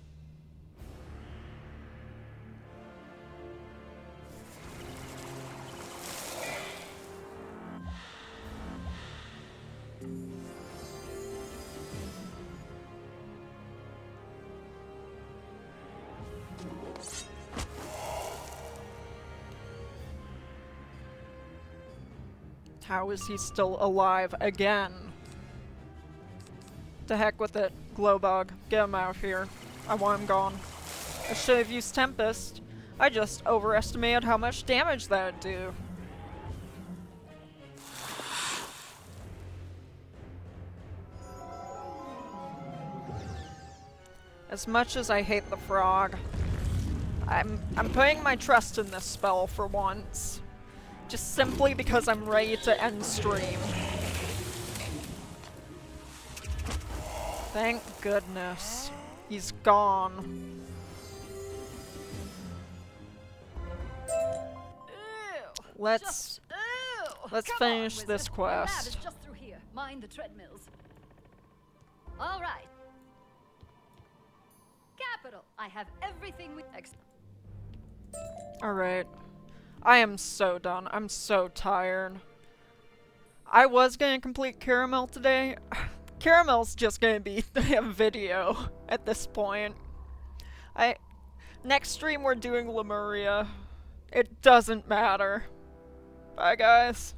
How is he still alive again? The heck with it, Glowbug. Get him out here. I want him gone. I should have used Tempest. I just overestimated how much damage that would do. As much as I hate the frog, I'm putting my trust in this spell for once. Just simply because I'm ready to end stream. Thank goodness. He's gone. Let's finish this quest. It's just through here. Mind the treadmills. All right. Capital. I have everything we. All right. I am so done. I'm so tired. I was gonna complete Caramel today. Caramel's just gonna be a video at this point. Next stream we're doing Lemuria. It doesn't matter. Bye guys.